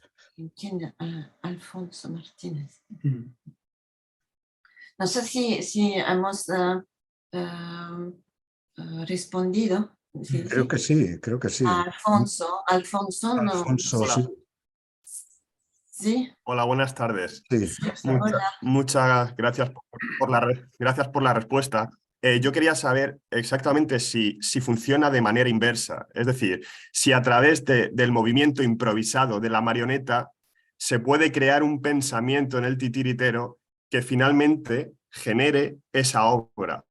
Alfonso Martínez. No sé si hemos respondido. ¿Sí? Creo que sí, creo que sí. Alfonso no. Alfonso, Hola. sí. Sí. Hola, buenas tardes. Sí. Hola. Muchas gracias gracias por la respuesta. Yo quería saber exactamente si funciona de manera inversa, es decir, si a través del movimiento improvisado de la marioneta se puede crear un pensamiento en el titiritero que finalmente genere esa obra.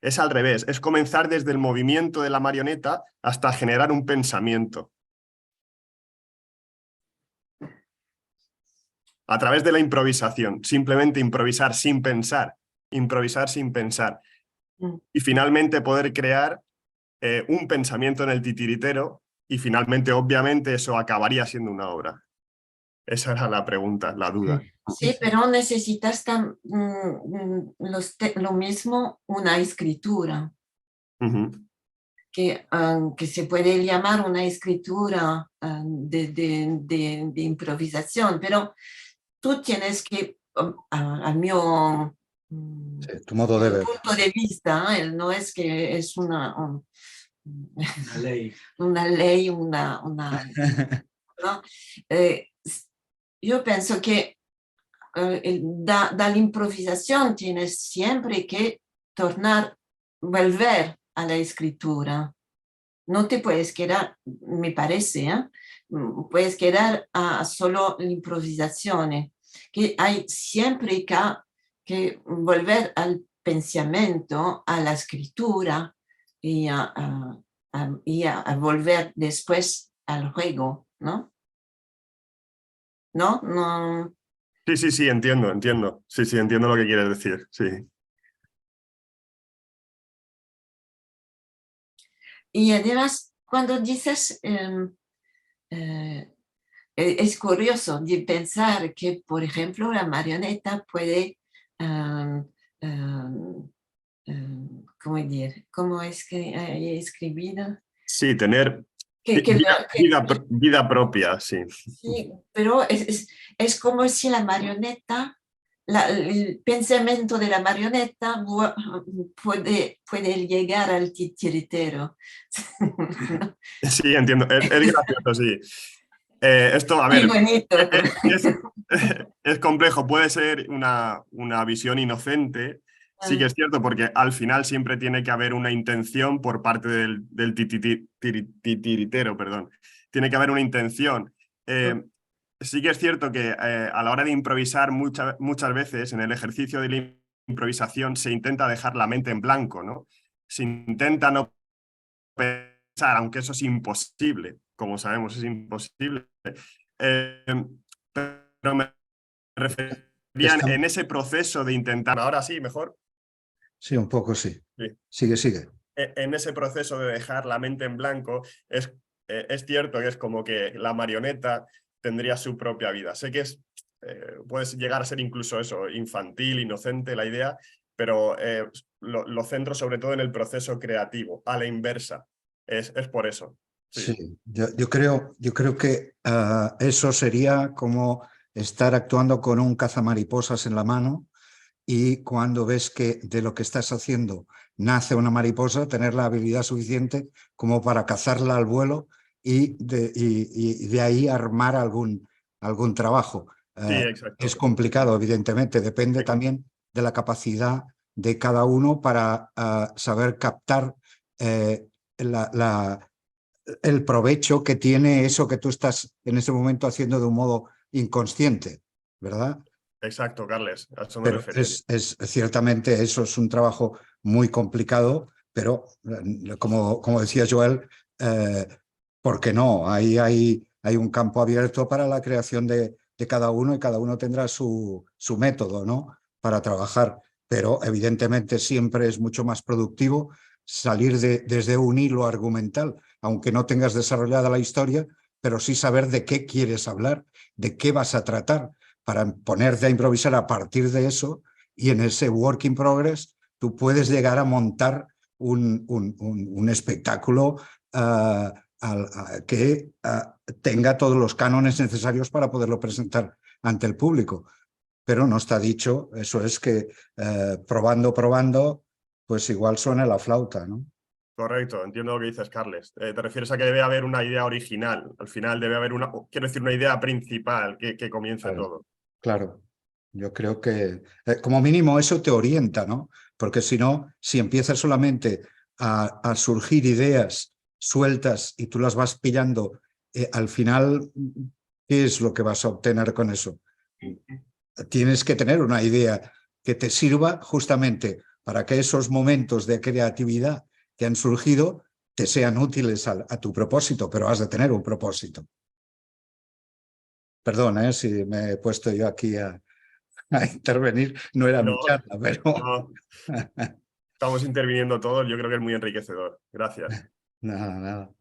Es al revés, es comenzar desde el movimiento de la marioneta hasta generar un pensamiento. A través de la improvisación, simplemente improvisar sin pensar, improvisar sin pensar. Y finalmente poder crear un pensamiento en el titiritero y finalmente, obviamente, eso acabaría siendo una obra. Esa era la pregunta, la duda. Sí, pero necesitas lo mismo, una escritura. Que se puede llamar una escritura de improvisación, pero tú tienes que, al mío Sí, tu modo de ver. punto de vista, no es que es una ley. Una ley, ¿no? Yo pienso que dall'improvisazione tienes siempre que volver a la escritura. No te puedes quedar, me parece, puedes quedar a solo la improvisazione, que hay siempre que volver al pensamiento, a la escritura y a volver después al juego, ¿no? ¿No? No. Sí, entiendo. Sí, entiendo lo que quieres decir, sí. Y además, cuando dices, es curioso de pensar que, por ejemplo, la marioneta puede, ¿cómo es que he escribido? Sí, tener vida propia, sí. Sí, pero es como si la marioneta el pensamiento de la marioneta puede llegar al titiritero. Sí, entiendo. Es gracioso, sí. Esto, a Muy ver, bonito. es complejo, puede ser una visión inocente, sí que es cierto, porque al final siempre tiene que haber una intención por parte del titiritero, perdón. Tiene que haber una intención. Sí que es cierto que a la hora de improvisar muchas veces en el ejercicio de la improvisación se intenta dejar la mente en blanco, ¿no? Se intenta no pensar, aunque eso es imposible, como sabemos es imposible. Pero me referían en ese proceso de intentar, ahora sí, mejor. Sí, un poco sí. Sí. Sigue. En ese proceso de dejar la mente en blanco, es cierto que es como que la marioneta tendría su propia vida. Sé que puede llegar a ser incluso eso, infantil, inocente la idea, pero lo centro sobre todo en el proceso creativo, a la inversa. Es por eso. Sí. Sí, yo creo que eso sería como estar actuando con un cazamariposas en la mano y cuando ves que de lo que estás haciendo nace una mariposa, tener la habilidad suficiente como para cazarla al vuelo y de ahí armar algún trabajo. Sí, exacto. Es complicado, evidentemente, depende también de la capacidad de cada uno para saber captar el provecho que tiene eso que tú estás en ese momento haciendo de un modo inconsciente, ¿verdad? Exacto, Carles, a eso me Pero refería. ciertamente eso es un trabajo muy complicado, pero como decía Joel, ¿por qué no? Ahí hay un campo abierto para la creación de cada uno y cada uno tendrá su método, ¿no? Para trabajar, pero evidentemente siempre es mucho más productivo salir desde un hilo argumental, aunque no tengas desarrollada la historia, pero sí saber de qué quieres hablar, de qué vas a tratar, para ponerte a improvisar a partir de eso y en ese work in progress tú puedes llegar a montar un espectáculo que tenga todos los cánones necesarios para poderlo presentar ante el público. Pero no está dicho, eso es que probando, pues igual suena la flauta, ¿no? Correcto, entiendo lo que dices, Carles. Te refieres a que debe haber una idea original. Al final debe haber quiero decir, una idea principal que comience todo. Claro, yo creo que como mínimo eso te orienta, ¿no? Porque si no, si empiezas solamente a surgir ideas sueltas y tú las vas pillando, al final, ¿qué es lo que vas a obtener con eso? Tienes que tener una idea que te sirva justamente para que esos momentos de creatividad que han surgido te sean útiles a tu propósito, pero has de tener un propósito. Perdón, si me he puesto yo aquí a intervenir, no era mi charla, pero... No. Estamos interviniendo todos, yo creo que es muy enriquecedor. Gracias. Nada.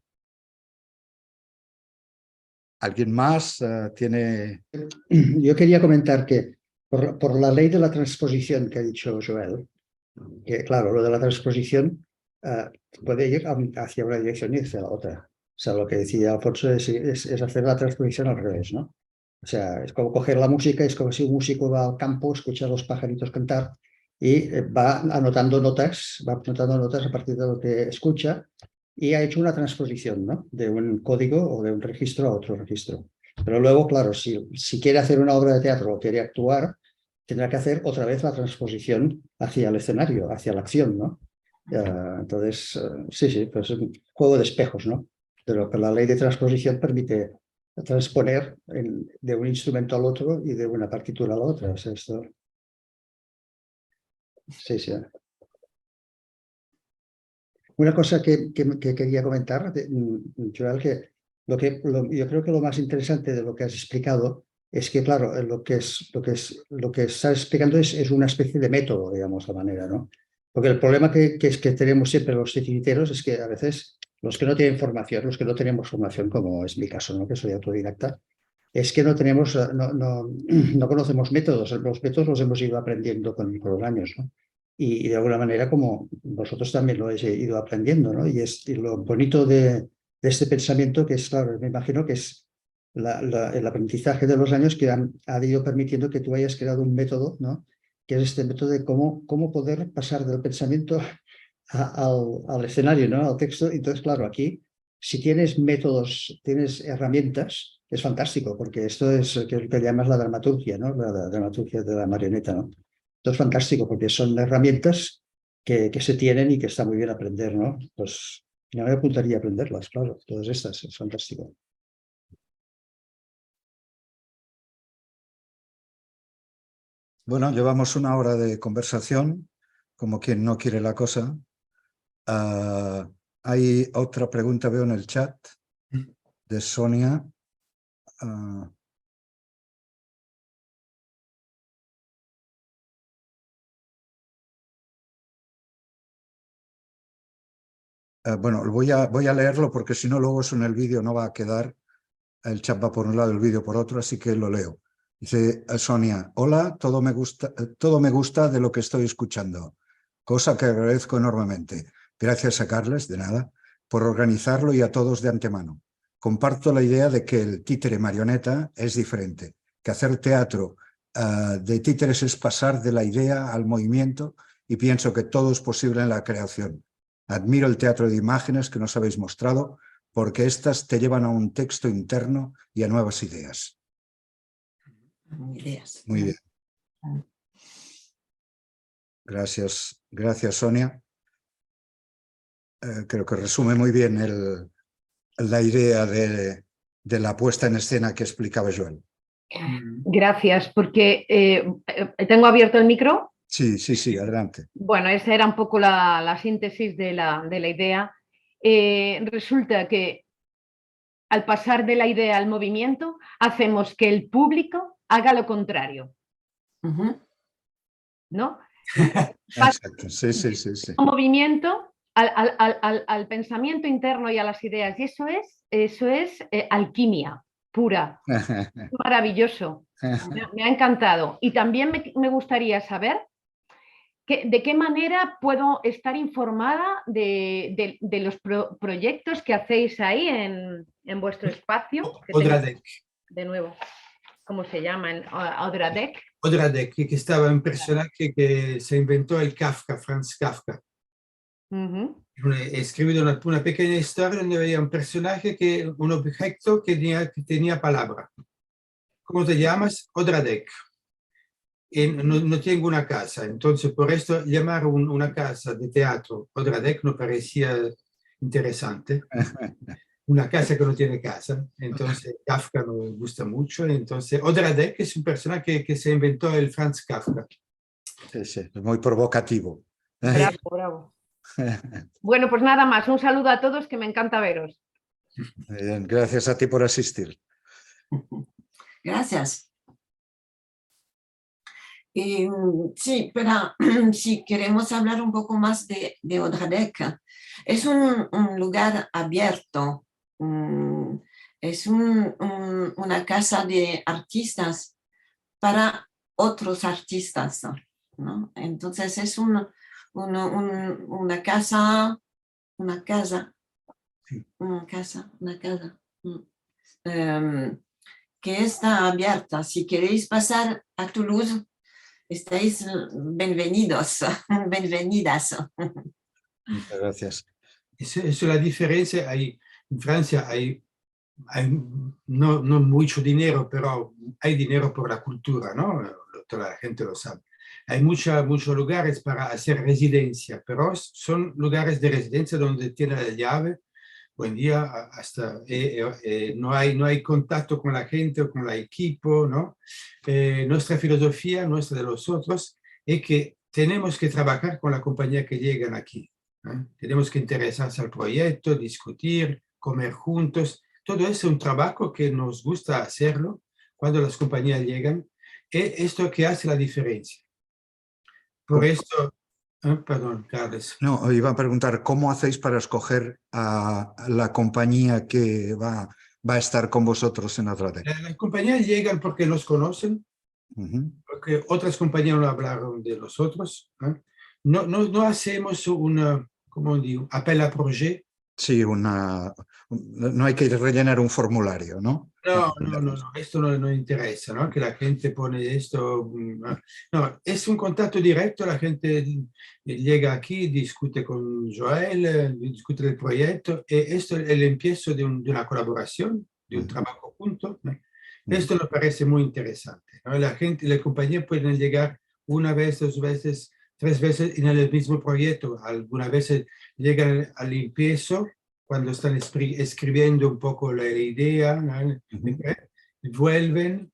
¿Alguien más tiene...? Yo quería comentar que por la ley de la transposición que ha dicho Joel, que claro, lo de la transposición puede ir hacia una dirección y hacia la otra. O sea, lo que decía Alfonso es hacer la transposición al revés, ¿no? O sea, es como coger la música, es como si un músico va al campo, escucha a los pajaritos cantar y va anotando notas a partir de lo que escucha y ha hecho una transposición, ¿no? De un código o de un registro a otro registro. Pero luego, claro, si quiere hacer una obra de teatro o quiere actuar, tendrá que hacer otra vez la transposición hacia el escenario, hacia la acción, ¿no? Entonces, sí, pues es un juego de espejos, ¿no? Pero que la ley de transposición permite transponer de un instrumento al otro y de una partitura a la otra. O sea, esto... Sí. Una cosa que quería comentar, Joel, que yo creo que lo más interesante de lo que has explicado es que, claro, lo que estás explicando es una especie de método, digamos, la manera, ¿no? Porque el problema que tenemos siempre los titiriteros es que a veces los que no tienen formación, los que no tenemos formación, como es mi caso, ¿no? Que soy autodidacta, es que no conocemos métodos. Los métodos los hemos ido aprendiendo con los años, ¿no? Y de alguna manera como vosotros también lo habéis ido aprendiendo, ¿no? Y lo bonito de este pensamiento que es, claro, me imagino que es el aprendizaje de los años que ha ido permitiendo que tú hayas creado un método, ¿no? Que es este método de cómo poder pasar del pensamiento al escenario, ¿no? Al texto. Entonces, claro, aquí, si tienes métodos, tienes herramientas, es fantástico, porque esto es lo que llamas la dramaturgia, ¿no? La dramaturgia de la marioneta, ¿no? Esto es fantástico, porque son herramientas que se tienen y que está muy bien aprender, ¿no? Pues yo me apuntaría a aprenderlas, claro, todas estas, es fantástico. Bueno, llevamos 1 hora de conversación, como quien no quiere la cosa. Hay otra pregunta, veo en el chat, de Sonia. Bueno, voy a leerlo porque si no luego eso en el vídeo no va a quedar. El chat va por un lado, el vídeo por otro, así que lo leo. Dice Sonia: hola, todo me gusta de lo que estoy escuchando, cosa que agradezco enormemente. Gracias a Carles, de nada, por organizarlo y a todos de antemano. Comparto la idea de que el títere marioneta es diferente, que hacer teatro de títeres es pasar de la idea al movimiento, y pienso que todo es posible en la creación. Admiro el teatro de imágenes que nos habéis mostrado, porque éstas te llevan a un texto interno y a nuevas ideas. Ideas. Muy bien. Gracias, Sonia. Creo que resume muy bien la idea de la puesta en escena que explicaba Joel. Gracias, porque ¿tengo abierto el micro? Sí, adelante. Bueno, esa era un poco la síntesis de la idea. Resulta que al pasar de la idea al movimiento, hacemos que el público haga lo contrario, ¿no? Exacto, sí. Un movimiento al pensamiento interno y a las ideas, y eso es alquimia pura. Maravilloso, me ha encantado. Y también me gustaría saber de qué manera puedo estar informada de los proyectos que hacéis ahí en vuestro espacio. Odradek. De nuevo, ¿cómo se llama? Odradek. Odradek, que estaba un personaje que se inventó el Kafka, Franz Kafka. He escrito una pequeña historia donde había un personaje, un objeto que tenía palabra. ¿Cómo te llamas? Odradek. No tengo una casa, entonces por esto llamar una casa de teatro Odradek no parecía interesante. Una casa que no tiene casa, entonces Kafka no me gusta mucho, entonces Odradek es un personaje que se inventó el Franz Kafka. Sí, es muy provocativo. Bravo. Bueno, pues nada más, un saludo a todos, que me encanta veros. Bien, gracias a ti por asistir. Gracias. Sí, pero si queremos hablar un poco más de Odradek, es un lugar abierto, es una casa de artistas para otros artistas, ¿no? Entonces es una casa que está abierta. Si queréis pasar a Toulouse, estáis bienvenidas. Muchas gracias. Eso es la diferencia. En Francia hay no mucho dinero, pero hay dinero por la cultura, ¿no? Toda la gente lo sabe. Hay muchos lugares para hacer residencia, pero son lugares de residencia donde tiene la llave. Hoy en día hasta no hay contacto con la gente o con el equipo, ¿no? Nuestra filosofía, nuestra de los otros, es que tenemos que trabajar con la compañía que llegan aquí. Tenemos que interesarse al proyecto, discutir, comer juntos. Todo eso es un trabajo que nos gusta hacerlo cuando las compañías llegan. Es esto que hace la diferencia. Por esto... perdón, Carles. No, iba a preguntar, ¿cómo hacéis para escoger a la compañía que va a estar con vosotros en Odradek? Las compañías llegan porque nos conocen, porque otras compañías no hablaron de nosotros. No hacemos como digo, apel a projet. Sí, una no hay que rellenar un formulario, ¿no? No, esto no interesa, ¿no? Que la gente pone esto. No, es un contacto directo, la gente llega aquí, discute con Joel, discute el proyecto, y esto es el empiezo de una colaboración, de un trabajo junto, ¿no? Esto me parece muy interesante, ¿no? La gente, la compañía pueden llegar una vez, 2 veces, 3 veces en el mismo proyecto. Algunas veces llegan al empiezo, cuando están escribiendo un poco la idea, ¿no? Vuelven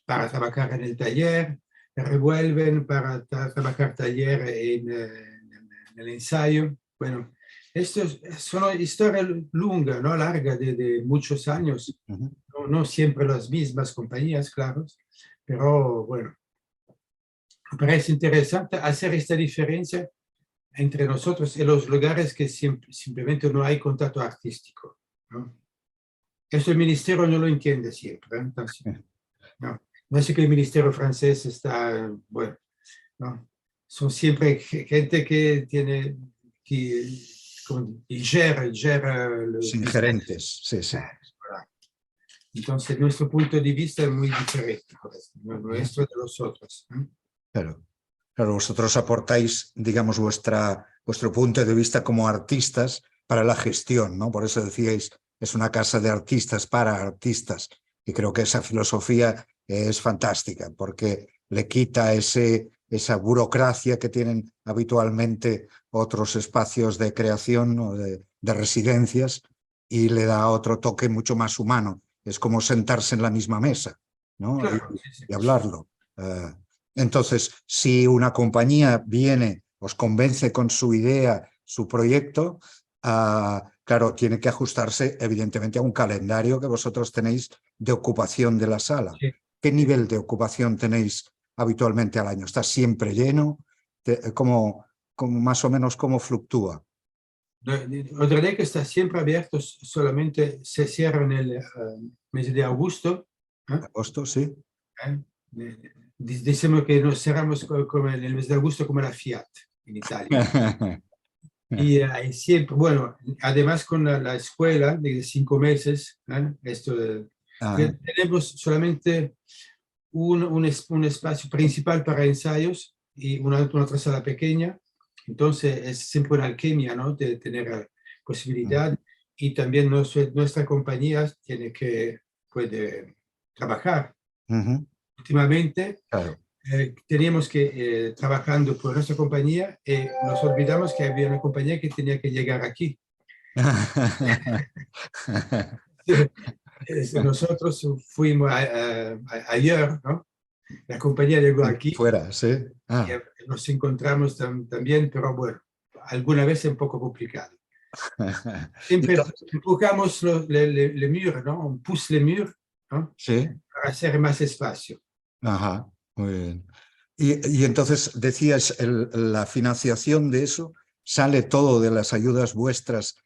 para trabajar en el taller, revuelven para trabajar taller en el ensayo. Bueno, esto es una historia lunga, ¿no? Larga, de muchos años. No siempre las mismas compañías, claro, pero bueno, me parece interesante hacer esta diferencia entre nosotros y los lugares que simplemente no hay contacto artístico, ¿no? Eso el ministerio no lo entiende siempre, ¿eh? Entonces, no sé que el ministerio francés está, bueno, ¿no? Son siempre gente que tiene, y gera Sí, gerentes, sí, sí. Entonces, nuestro punto de vista es muy diferente, nuestro de los otros, ¿eh? Claro. Claro, vosotros aportáis, digamos, vuestro punto de vista como artistas para la gestión, ¿no? Por eso decíais, es una casa de artistas para artistas. Y creo que esa filosofía es fantástica, porque le quita esa burocracia que tienen habitualmente otros espacios de creación o de residencias y le da otro toque mucho más humano. Es como sentarse en la misma mesa, ¿no? Claro, Y hablarlo. Entonces, si una compañía viene, os convence con su idea, su proyecto, claro, tiene que ajustarse evidentemente a un calendario que vosotros tenéis de ocupación de la sala. sí. ¿Qué nivel de ocupación tenéis habitualmente al año? ¿Está siempre lleno? ¿Cómo más o menos cómo fluctúa? Otra ley que está siempre abierto, solamente se cierra en el mes de agosto, ¿eh? ¿Agosto? Sí. Decimos que nos cerramos como en el mes de agosto como la Fiat en Italia. Y siempre, bueno, además con la escuela de 5 meses, ¿eh? Tenemos solamente un espacio principal para ensayos y una otra sala pequeña. Entonces es siempre una alquimia, ¿no? De tener posibilidad, y también nuestra compañía puede trabajar. Últimamente Claro. teníamos que trabajando por nuestra compañía, nos olvidamos que había una compañía que tenía que llegar aquí. Nosotros fuimos ayer, ¿no? La compañía llegó aquí. Fuera, sí. Y nos encontramos también, pero bueno, alguna vez es un poco complicado. Siempre empujamos le mur, ¿no? On pousse les murs, ¿no? Sí. Para hacer más espacio. Ajá, muy bien. Y entonces decías, la financiación de eso sale todo de las ayudas vuestras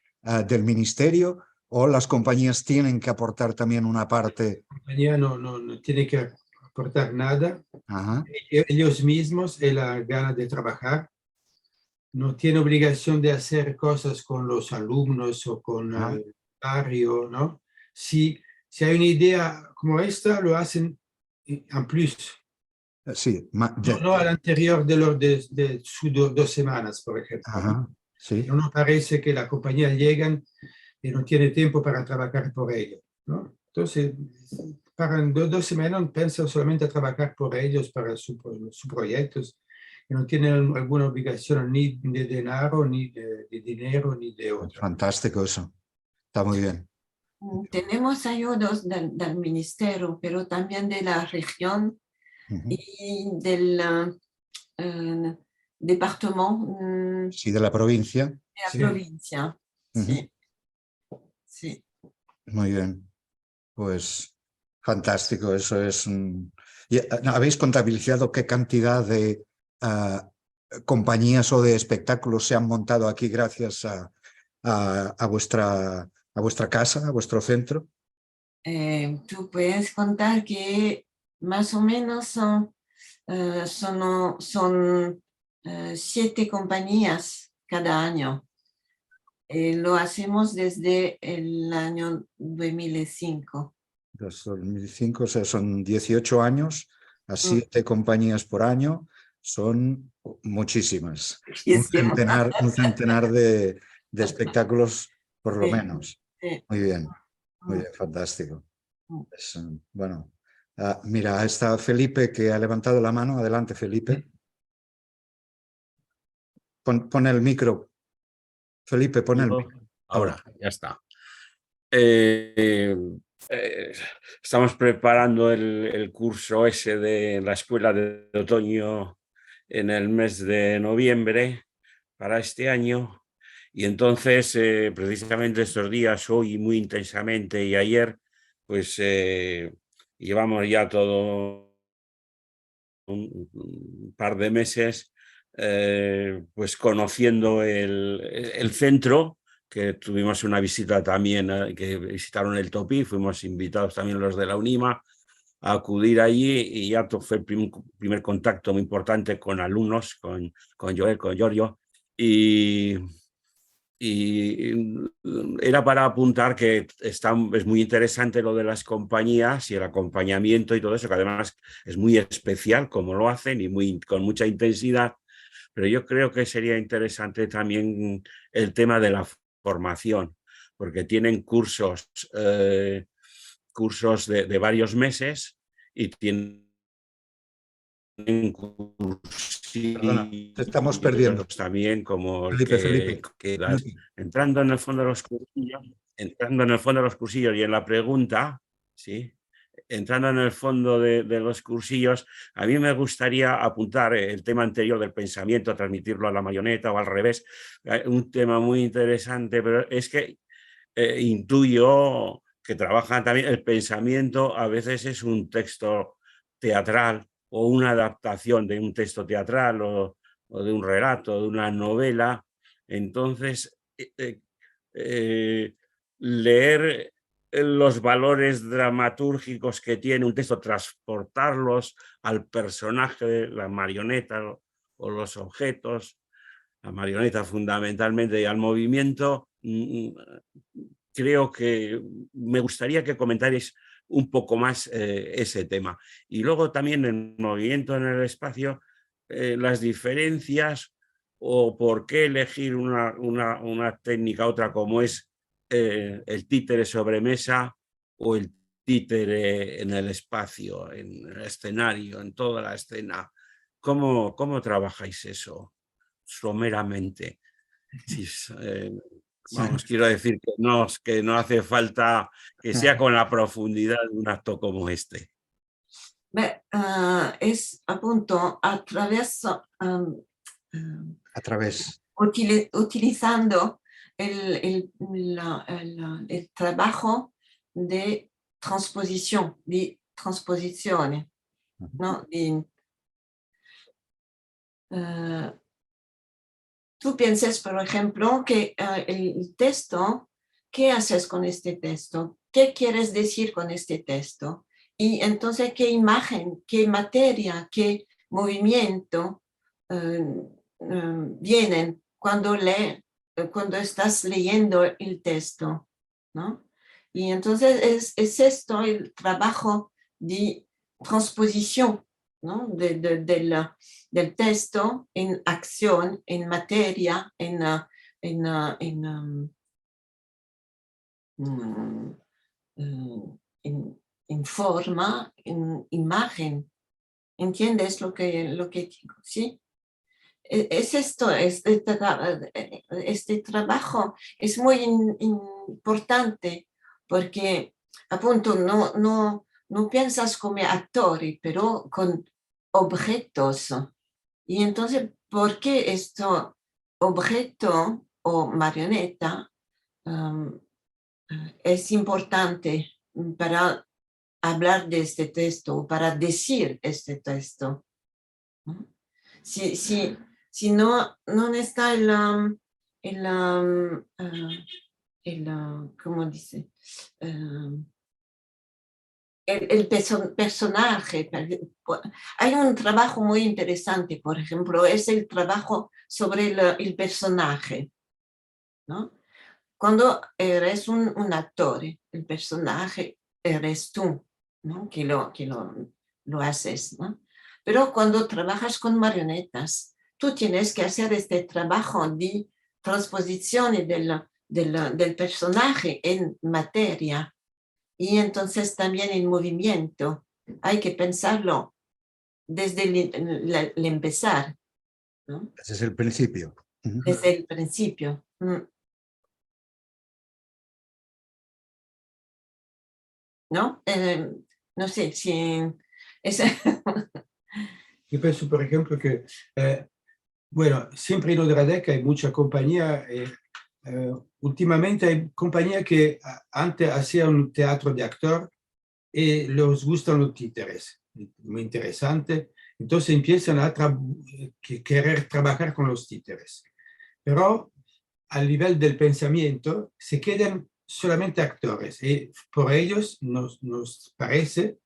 del ministerio, o las compañías tienen que aportar también una parte. La compañía no tiene que aportar nada. Ajá. Ellos mismos, la gana de trabajar, no tiene obligación de hacer cosas con los alumnos o con el barrio, ¿no? Si hay una idea como esta, lo hacen en plus. Sí. No al anterior de sus 2 semanas, por ejemplo. Ajá, sí. No nos parece que la compañía llegan y no tiene tiempo para trabajar por ello, ¿no? Entonces, para 2 semanas piensan solamente a trabajar por ellos, para sus proyectos, y no tienen alguna obligación ni de dinero, ni de dinero, ni de otro. Fantástico eso. Está muy bien. Tenemos ayudas del ministerio, pero también de la región y del departamento. Sí, de la provincia. De la provincia, sí. Sí. Muy bien. Pues fantástico, eso es ¿Habéis contabilizado qué cantidad de compañías o de espectáculos se han montado aquí gracias a vuestra casa, a vuestro centro? Tú puedes contar que más o menos son 7 compañías cada año. Lo hacemos desde el año 2005. Desde 2005, o sea, son 18 años, a 7 compañías por año, son muchísimas. Un centenar de espectáculos por lo menos. Muy bien, fantástico. Bueno, mira, está Felipe que ha levantado la mano. Adelante, Felipe. Pon el micro. Felipe, pon el micro. Ahora, ya está. Estamos preparando el curso ese de la Escuela de Otoño en el mes de noviembre para este año. Y entonces, precisamente estos días, hoy muy intensamente y ayer, pues llevamos ya todo un par de meses pues conociendo el centro, que tuvimos una visita también, que visitaron el Topí, fuimos invitados también los de la UNIMA a acudir allí, y ya fue el primer contacto muy importante con alumnos, con Joel, con Giorgio, y era para apuntar que es muy interesante lo de las compañías y el acompañamiento y todo eso, que además es muy especial como lo hacen y con mucha intensidad, pero yo creo que sería interesante también el tema de la formación, porque tienen cursos, cursos de varios meses y tienen Perdona, te estamos perdiendo. también como el Felipe. entrando en el fondo de los cursillos, y en la pregunta, ¿sí? Entrando en el fondo de los cursillos, a mí me gustaría apuntar el tema anterior del pensamiento, transmitirlo a la marioneta o al revés, un tema muy interesante, pero es que intuyo que trabajan también el pensamiento, a veces es un texto teatral o una adaptación de un texto teatral o de un relato, de una novela. Entonces, leer los valores dramatúrgicos que tiene un texto, transportarlos al personaje, la marioneta o los objetos, la marioneta fundamentalmente, y al movimiento, creo que me gustaría que comentarais un poco más ese tema. Y luego también el movimiento en el espacio, las diferencias o por qué elegir una técnica, otra como es el títere sobre mesa o el títere en el espacio, en el escenario, en toda la escena. ¿Cómo trabajáis eso someramente? Sí, vamos, quiero decir que no hace falta que sea con la profundidad de un acto como este. Es appunto a través utilizando el trabajo de transposición, ¿no? Tú piensas, por ejemplo, que el texto, ¿qué haces con este texto? ¿Qué quieres decir con este texto? Y entonces, ¿qué imagen, qué materia, qué movimiento vienen cuando estás leyendo el texto, ¿no? Y entonces es esto el trabajo de transposición, ¿no? Del texto en acción, en materia, en forma, en imagen. ¿Entiendes lo que digo? ¿Sí? Es esto, este trabajo es muy importante porque, appunto, no piensas como actores, pero con objetos. Y entonces, ¿por qué esto objeto o marioneta es importante para hablar de este texto, para decir este texto? Si no está ¿cómo dice? El personaje. Hay un trabajo muy interesante, por ejemplo, es el trabajo sobre el personaje, ¿no? cuando eres un actor, el personaje eres tú, ¿no? que lo haces, ¿no? Pero cuando trabajas con marionetas, tú tienes que hacer este trabajo de transposición del personaje en materia y entonces también en movimiento. Hay que pensarlo desde el empezar, ¿no? Ese es el principio. Ujú. Desde el principio. ¿No? No sé si... Es... Yo pienso, por ejemplo, que, bueno, siempre en Odradek hay mucha compañía. Últimamente hay compañía que antes hacía un teatro de actor y les gustan los títeres. Muy interesante. Entonces empiezan a querer trabajar con los títeres. Pero al nivel del pensamiento se quedan solamente actores y por ellos nos parece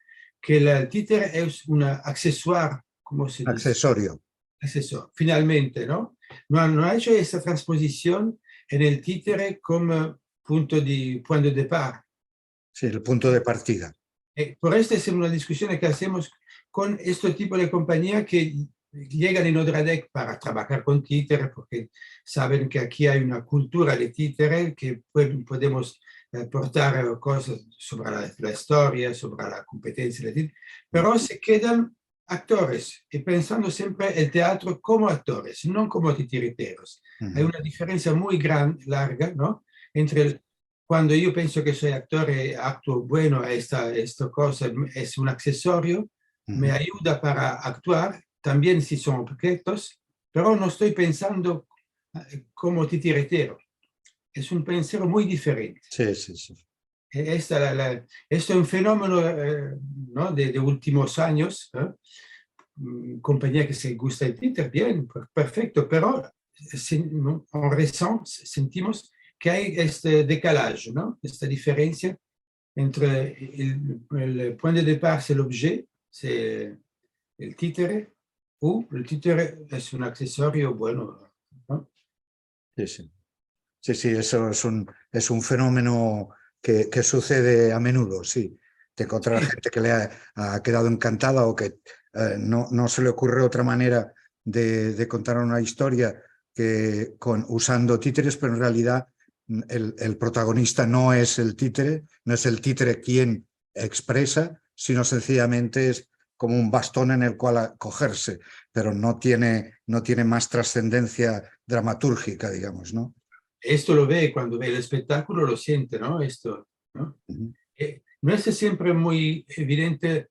que el títere es un accesorio, como se dice. Accesorio. Accesorio, finalmente, ¿no? No ha hecho esa transposición en el títere como punto de départ. Sí, el punto de partida. Por esto es una discusión que hacemos con este tipo de compañía que llegan en Odradek para trabajar con títeres porque saben que aquí hay una cultura de títeres que podemos aportar cosas sobre la historia, sobre la competencia de títeres, pero se quedan actores y pensando siempre el teatro como actores, no como titiriteros. Hay una diferencia muy larga, ¿no? Entre cuando yo pienso que soy actor y actúo, bueno, esta cosa es un accesorio, me ayuda para actuar, también si son objetos, pero no estoy pensando como titiritero. Es un pensiero muy diferente. Sí, sí, sí. Esto es un fenómeno ¿no? de últimos años. Compañía que se gusta el títer, bien, perfecto, pero en recién sentimos que hay este decalaje, ¿no? Esta diferencia entre el point de départ, c'est l'objet, c'est el títere, o el títere es un accesorio bueno, ¿no? Sí, sí. Sí, sí, eso es un fenómeno que sucede a menudo, sí. Te encontrarás gente que le ha quedado encantada o que no se le ocurre otra manera de contar una historia que usando títeres, pero en realidad el protagonista no es el títere quien expresa, sino sencillamente es como un bastón en el cual acogerse, pero no tiene más trascendencia dramatúrgica, digamos, ¿no? Esto lo ve cuando ve el espectáculo, lo siente, ¿no? Esto, ¿no? No es siempre muy evidente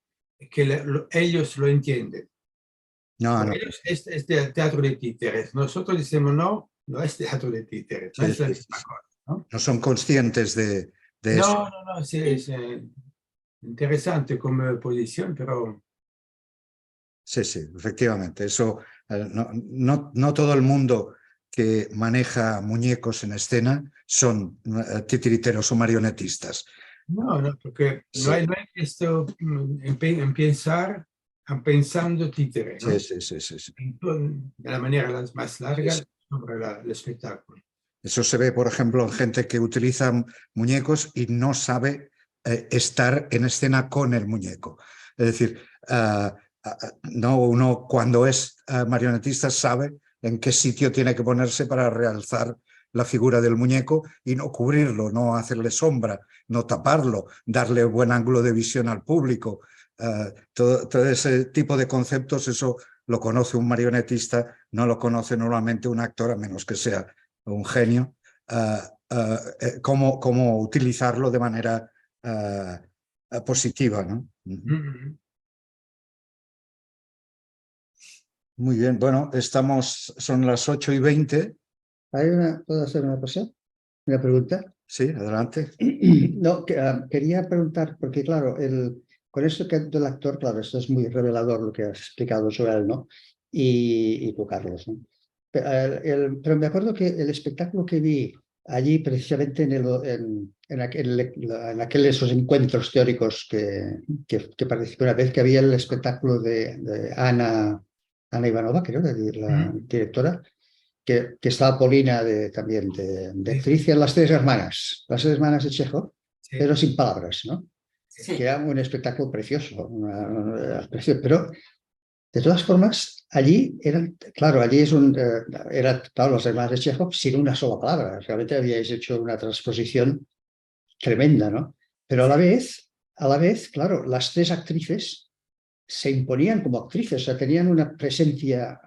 que ellos lo entienden. No, no. Ellos es teatro de títeres. Nosotros decimos, no es teatro de títeres. No Sí, es la sí, misma sí. cosa, ¿no? No son conscientes de eso. No, sí, es interesante como posición, pero... Sí, sí, efectivamente. Eso, no todo el mundo que maneja muñecos en escena son titiriteros o marionetistas. No, porque no hay esto en pensando títere, ¿no? Sí, sí, sí, sí. De la manera más larga Sí, sí. sobre el espectáculo. Eso se ve, por ejemplo, en gente que utiliza muñecos y no sabe estar en escena con el muñeco. Es decir, no, uno cuando es marionetista sabe en qué sitio tiene que ponerse para realzar la figura del muñeco y no cubrirlo, no hacerle sombra, no taparlo, darle buen ángulo de visión al público. Todo ese tipo de conceptos, eso lo conoce un marionetista, no lo conoce normalmente un actor, a menos que sea un genio, cómo utilizarlo de manera positiva, ¿no? Muy bien, bueno, son las 8:20. ¿Puedo hacer una cosa? ¿Una pregunta? Sí, adelante. No, quería preguntar, porque claro, con esto que del actor, claro, esto es muy revelador lo que has explicado sobre él, ¿no? Y tú, Carlos, ¿no? Pero me acuerdo que el espectáculo que vi allí, precisamente en aquel esos encuentros teóricos que participé una vez, que había el espectáculo de Ana Ivanova, creo, la directora, que estaba Polina también de actriz, y Las tres hermanas de Chekhov, Sí. pero sin palabras, ¿no? Sí. Que era un espectáculo precioso, pero de todas formas, allí eran, claro, allí era, claro, Las hermanas de Chekhov sin una sola palabra, realmente habíais hecho una transposición tremenda, ¿no? Pero a la vez, claro, las tres actrices se imponían como actrices, o sea, tenían una presencia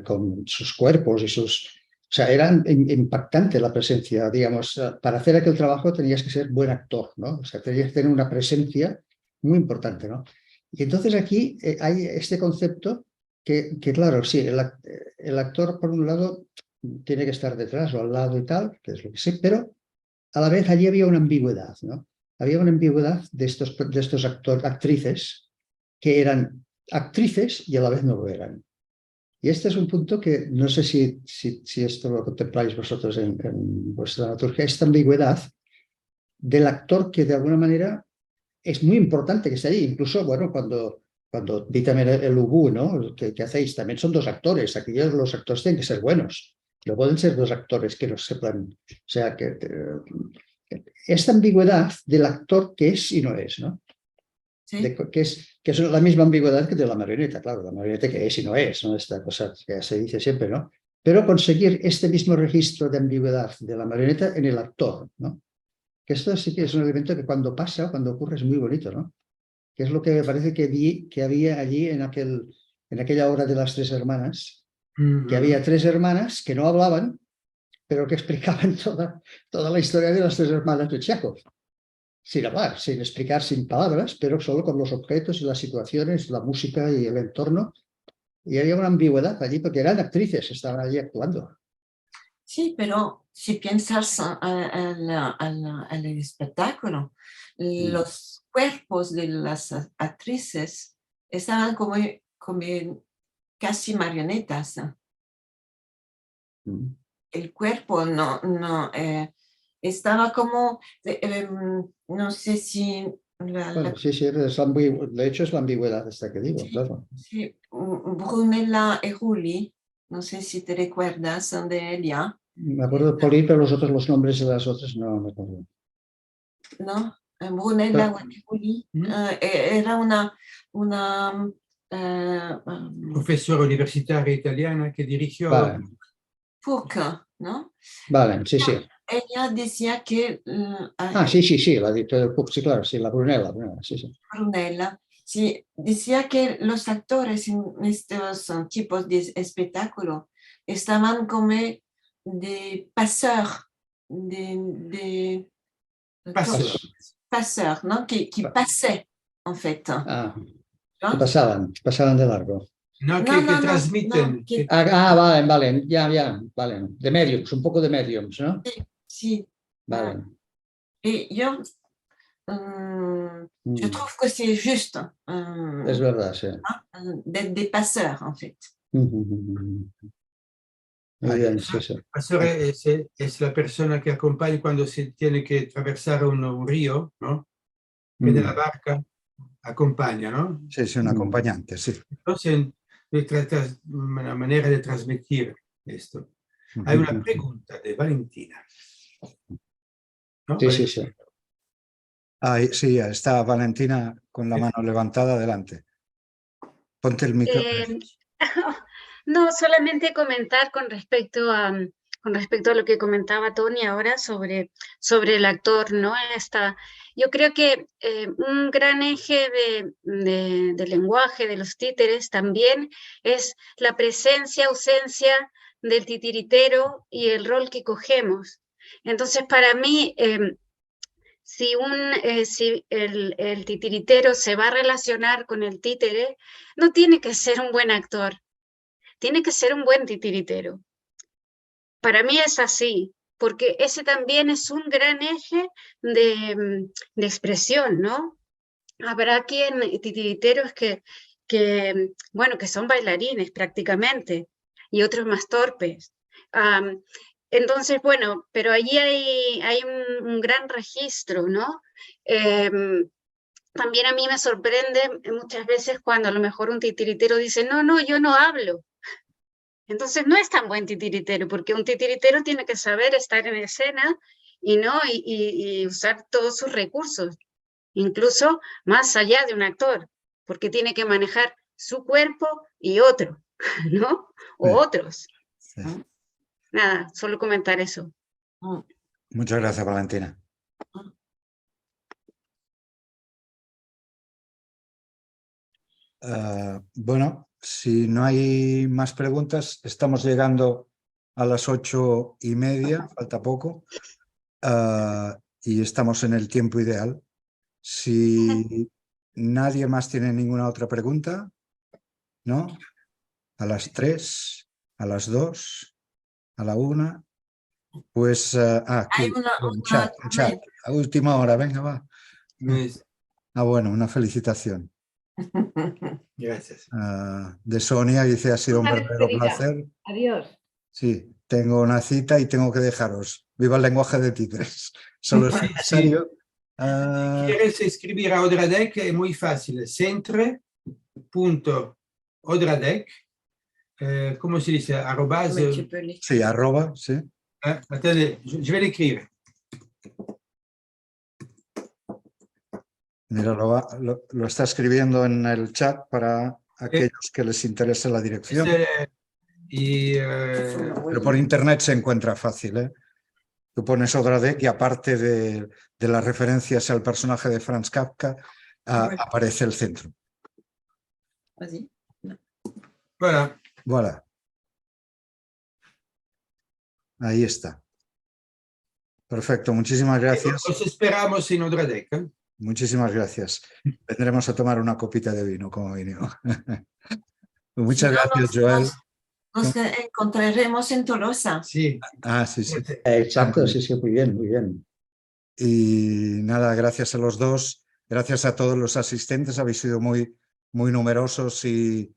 con sus cuerpos y sus... O sea, era impactante la presencia, digamos, para hacer aquel trabajo tenías que ser buen actor, ¿no? O sea, tenías que tener una presencia muy importante, ¿no? Y entonces aquí hay este concepto que claro, sí, el actor por un lado tiene que estar detrás o al lado y tal, que es lo que sé, pero a la vez allí había una ambigüedad, ¿no? Había una ambigüedad de estos actrices que eran actrices y a la vez no lo eran. Y este es un punto que no sé si esto lo contempláis vosotros en vuestra dramaturgia, esta ambigüedad del actor que de alguna manera es muy importante que esté ahí. Incluso, bueno, cuando vi también el Ubu, ¿no? que hacéis, también son dos actores. Aquí los actores tienen que ser buenos. No pueden ser dos actores que no sepan. O sea, que esta ambigüedad del actor que es y no es, ¿no? Sí. Que es la misma ambigüedad que de la marioneta, claro, la marioneta que es y no es, ¿no? Esta cosa que se dice siempre, ¿no? Pero conseguir este mismo registro de ambigüedad de la marioneta en el actor, ¿no? Que esto sí que es un elemento que cuando pasa, cuando ocurre, es muy bonito, ¿no? Que es lo que me parece que vi que había allí en aquella obra de Las tres hermanas, que había tres hermanas que no hablaban, pero que explicaban toda la historia de las tres hermanas de Chekhov. Sin hablar, sin explicar, sin palabras, pero solo con los objetos y las situaciones, la música y el entorno. Y había una ambigüedad allí porque eran actrices, estaban allí actuando. Sí, pero si piensas al espectáculo, los cuerpos de las actrices estaban como casi marionetas. El cuerpo no estaba como, no sé si... Bueno, sí, de hecho es la ambigüedad esta que digo, sí, claro. sí, Brunella y Juli, no sé si te recuerdas de ella. Me acuerdo de Pauline, pero los nombres de las otras no me acuerdo. ¿No? Brunella Guatipoli era una Profesora universitaria italiana que dirigió Vale, Foucault, ¿no? vale, sí, sí. Ella decía que Sí, la de sí, claro, sí, la Brunella, sí, sí. Brunella, sí, decía que los actores en estos tipos de espectáculo estaban como de passeurs, passeurs, ¿no? Que pasaient, en fait. Que pasaban de largo. No, que transmiten. que, Vale, vale. De mediums, un poco de mediums, ¿no? sí. Vale. Et je trouve que c'est juste Es verdad, sí. d'être des passeurs, en fait. Muy bien, sí, sí. Pastor es la persona que acompaña cuando se tiene que atravesar un río, ¿no? Que de la barca acompaña, ¿no? Sí, sí, un acompañante, sí. Entonces, una manera de transmitir esto. Hay una pregunta de Valentina, ¿no? Sí, Valentina. sí, sí. Sí, está Valentina con la mano levantada adelante. Ponte el micrófono. No, solamente comentar con respecto a lo que comentaba Tony ahora sobre el actor, ¿no? Yo creo que un gran eje de lenguaje de los títeres también es la presencia, ausencia del titiritero y el rol que cogemos. Entonces, para mí, si el titiritero se va a relacionar con el títere, no tiene que ser un buen actor. Tiene que ser un buen titiritero. Para mí es así, porque ese también es un gran eje de expresión, ¿no? Habrá titiriteros que son bailarines prácticamente, y otros más torpes. Entonces, bueno, pero allí hay un gran registro, ¿no? También a mí me sorprende muchas veces cuando a lo mejor un titiritero dice, no, yo no hablo. Entonces no es tan buen titiritero, porque un titiritero tiene que saber estar en escena y usar todos sus recursos, incluso más allá de un actor, porque tiene que manejar su cuerpo y otro, ¿no? O otros. Sí. Nada, solo comentar eso. Muchas gracias, Valentina. Bueno, si no hay más preguntas, estamos llegando a las 8:30, falta poco, y estamos en el tiempo ideal. Si nadie más tiene ninguna otra pregunta, ¿no? A las 3, a las 2, a la 1, pues aquí, Hay una un chat, a última hora, venga, va. Pues, Bueno, una felicitación. gracias. De Sonia, dice, ha sido un Una verdadero despedida. placer. Adiós. Sí, tengo una cita y tengo que dejaros. Viva el lenguaje de títeres. Solo es Sí, necesario. Si quieres escribir a Odradek es muy fácil. Centre.odradek, ¿cómo se dice? Arrobas. Sí, arroba, sí. Attendez, je vais l'écrire. Mira, lo está escribiendo en el chat para aquellos que les interese la dirección. Pero por internet se encuentra fácil, ¿eh? Tú pones Odradek y aparte de las referencias al personaje de Franz Kafka, aparece el centro. Voilà. Voilà. Ahí está. Perfecto, muchísimas gracias. Os esperamos en Odradek. Muchísimas gracias. Vendremos a tomar una copita de vino como mínimo. Muchas gracias, Joel. Nos encontraremos en Tolosa. Sí. Sí, sí. Exacto, sí, sí, muy bien, muy bien. Y nada, gracias a los dos, gracias a todos los asistentes, habéis sido muy, muy numerosos y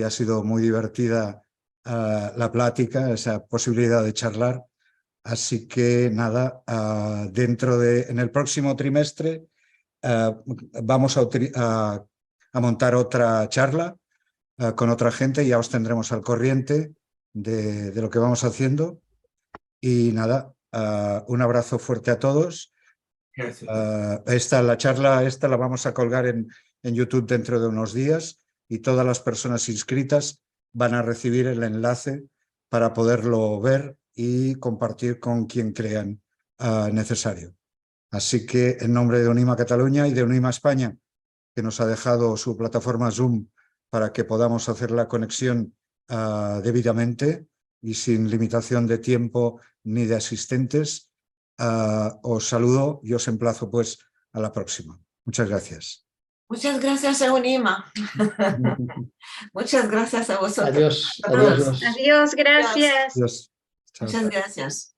ha sido muy divertida la plática, esa posibilidad de charlar. Así que nada, en el próximo trimestre vamos a montar otra charla con otra gente, ya os tendremos al corriente de lo que vamos haciendo. Y nada, un abrazo fuerte a todos. Gracias. La charla la vamos a colgar en YouTube dentro de unos días y todas las personas inscritas van a recibir el enlace para poderlo ver y compartir con quien crean necesario. Así que en nombre de Unima Cataluña y de Unima España, que nos ha dejado su plataforma Zoom para que podamos hacer la conexión debidamente y sin limitación de tiempo ni de asistentes, os saludo y os emplazo pues a la próxima. Muchas gracias. Muchas gracias a Unima. Muchas gracias a vosotros. Adiós, adiós. Adiós, gracias. Adiós. Chao. Muchas gracias.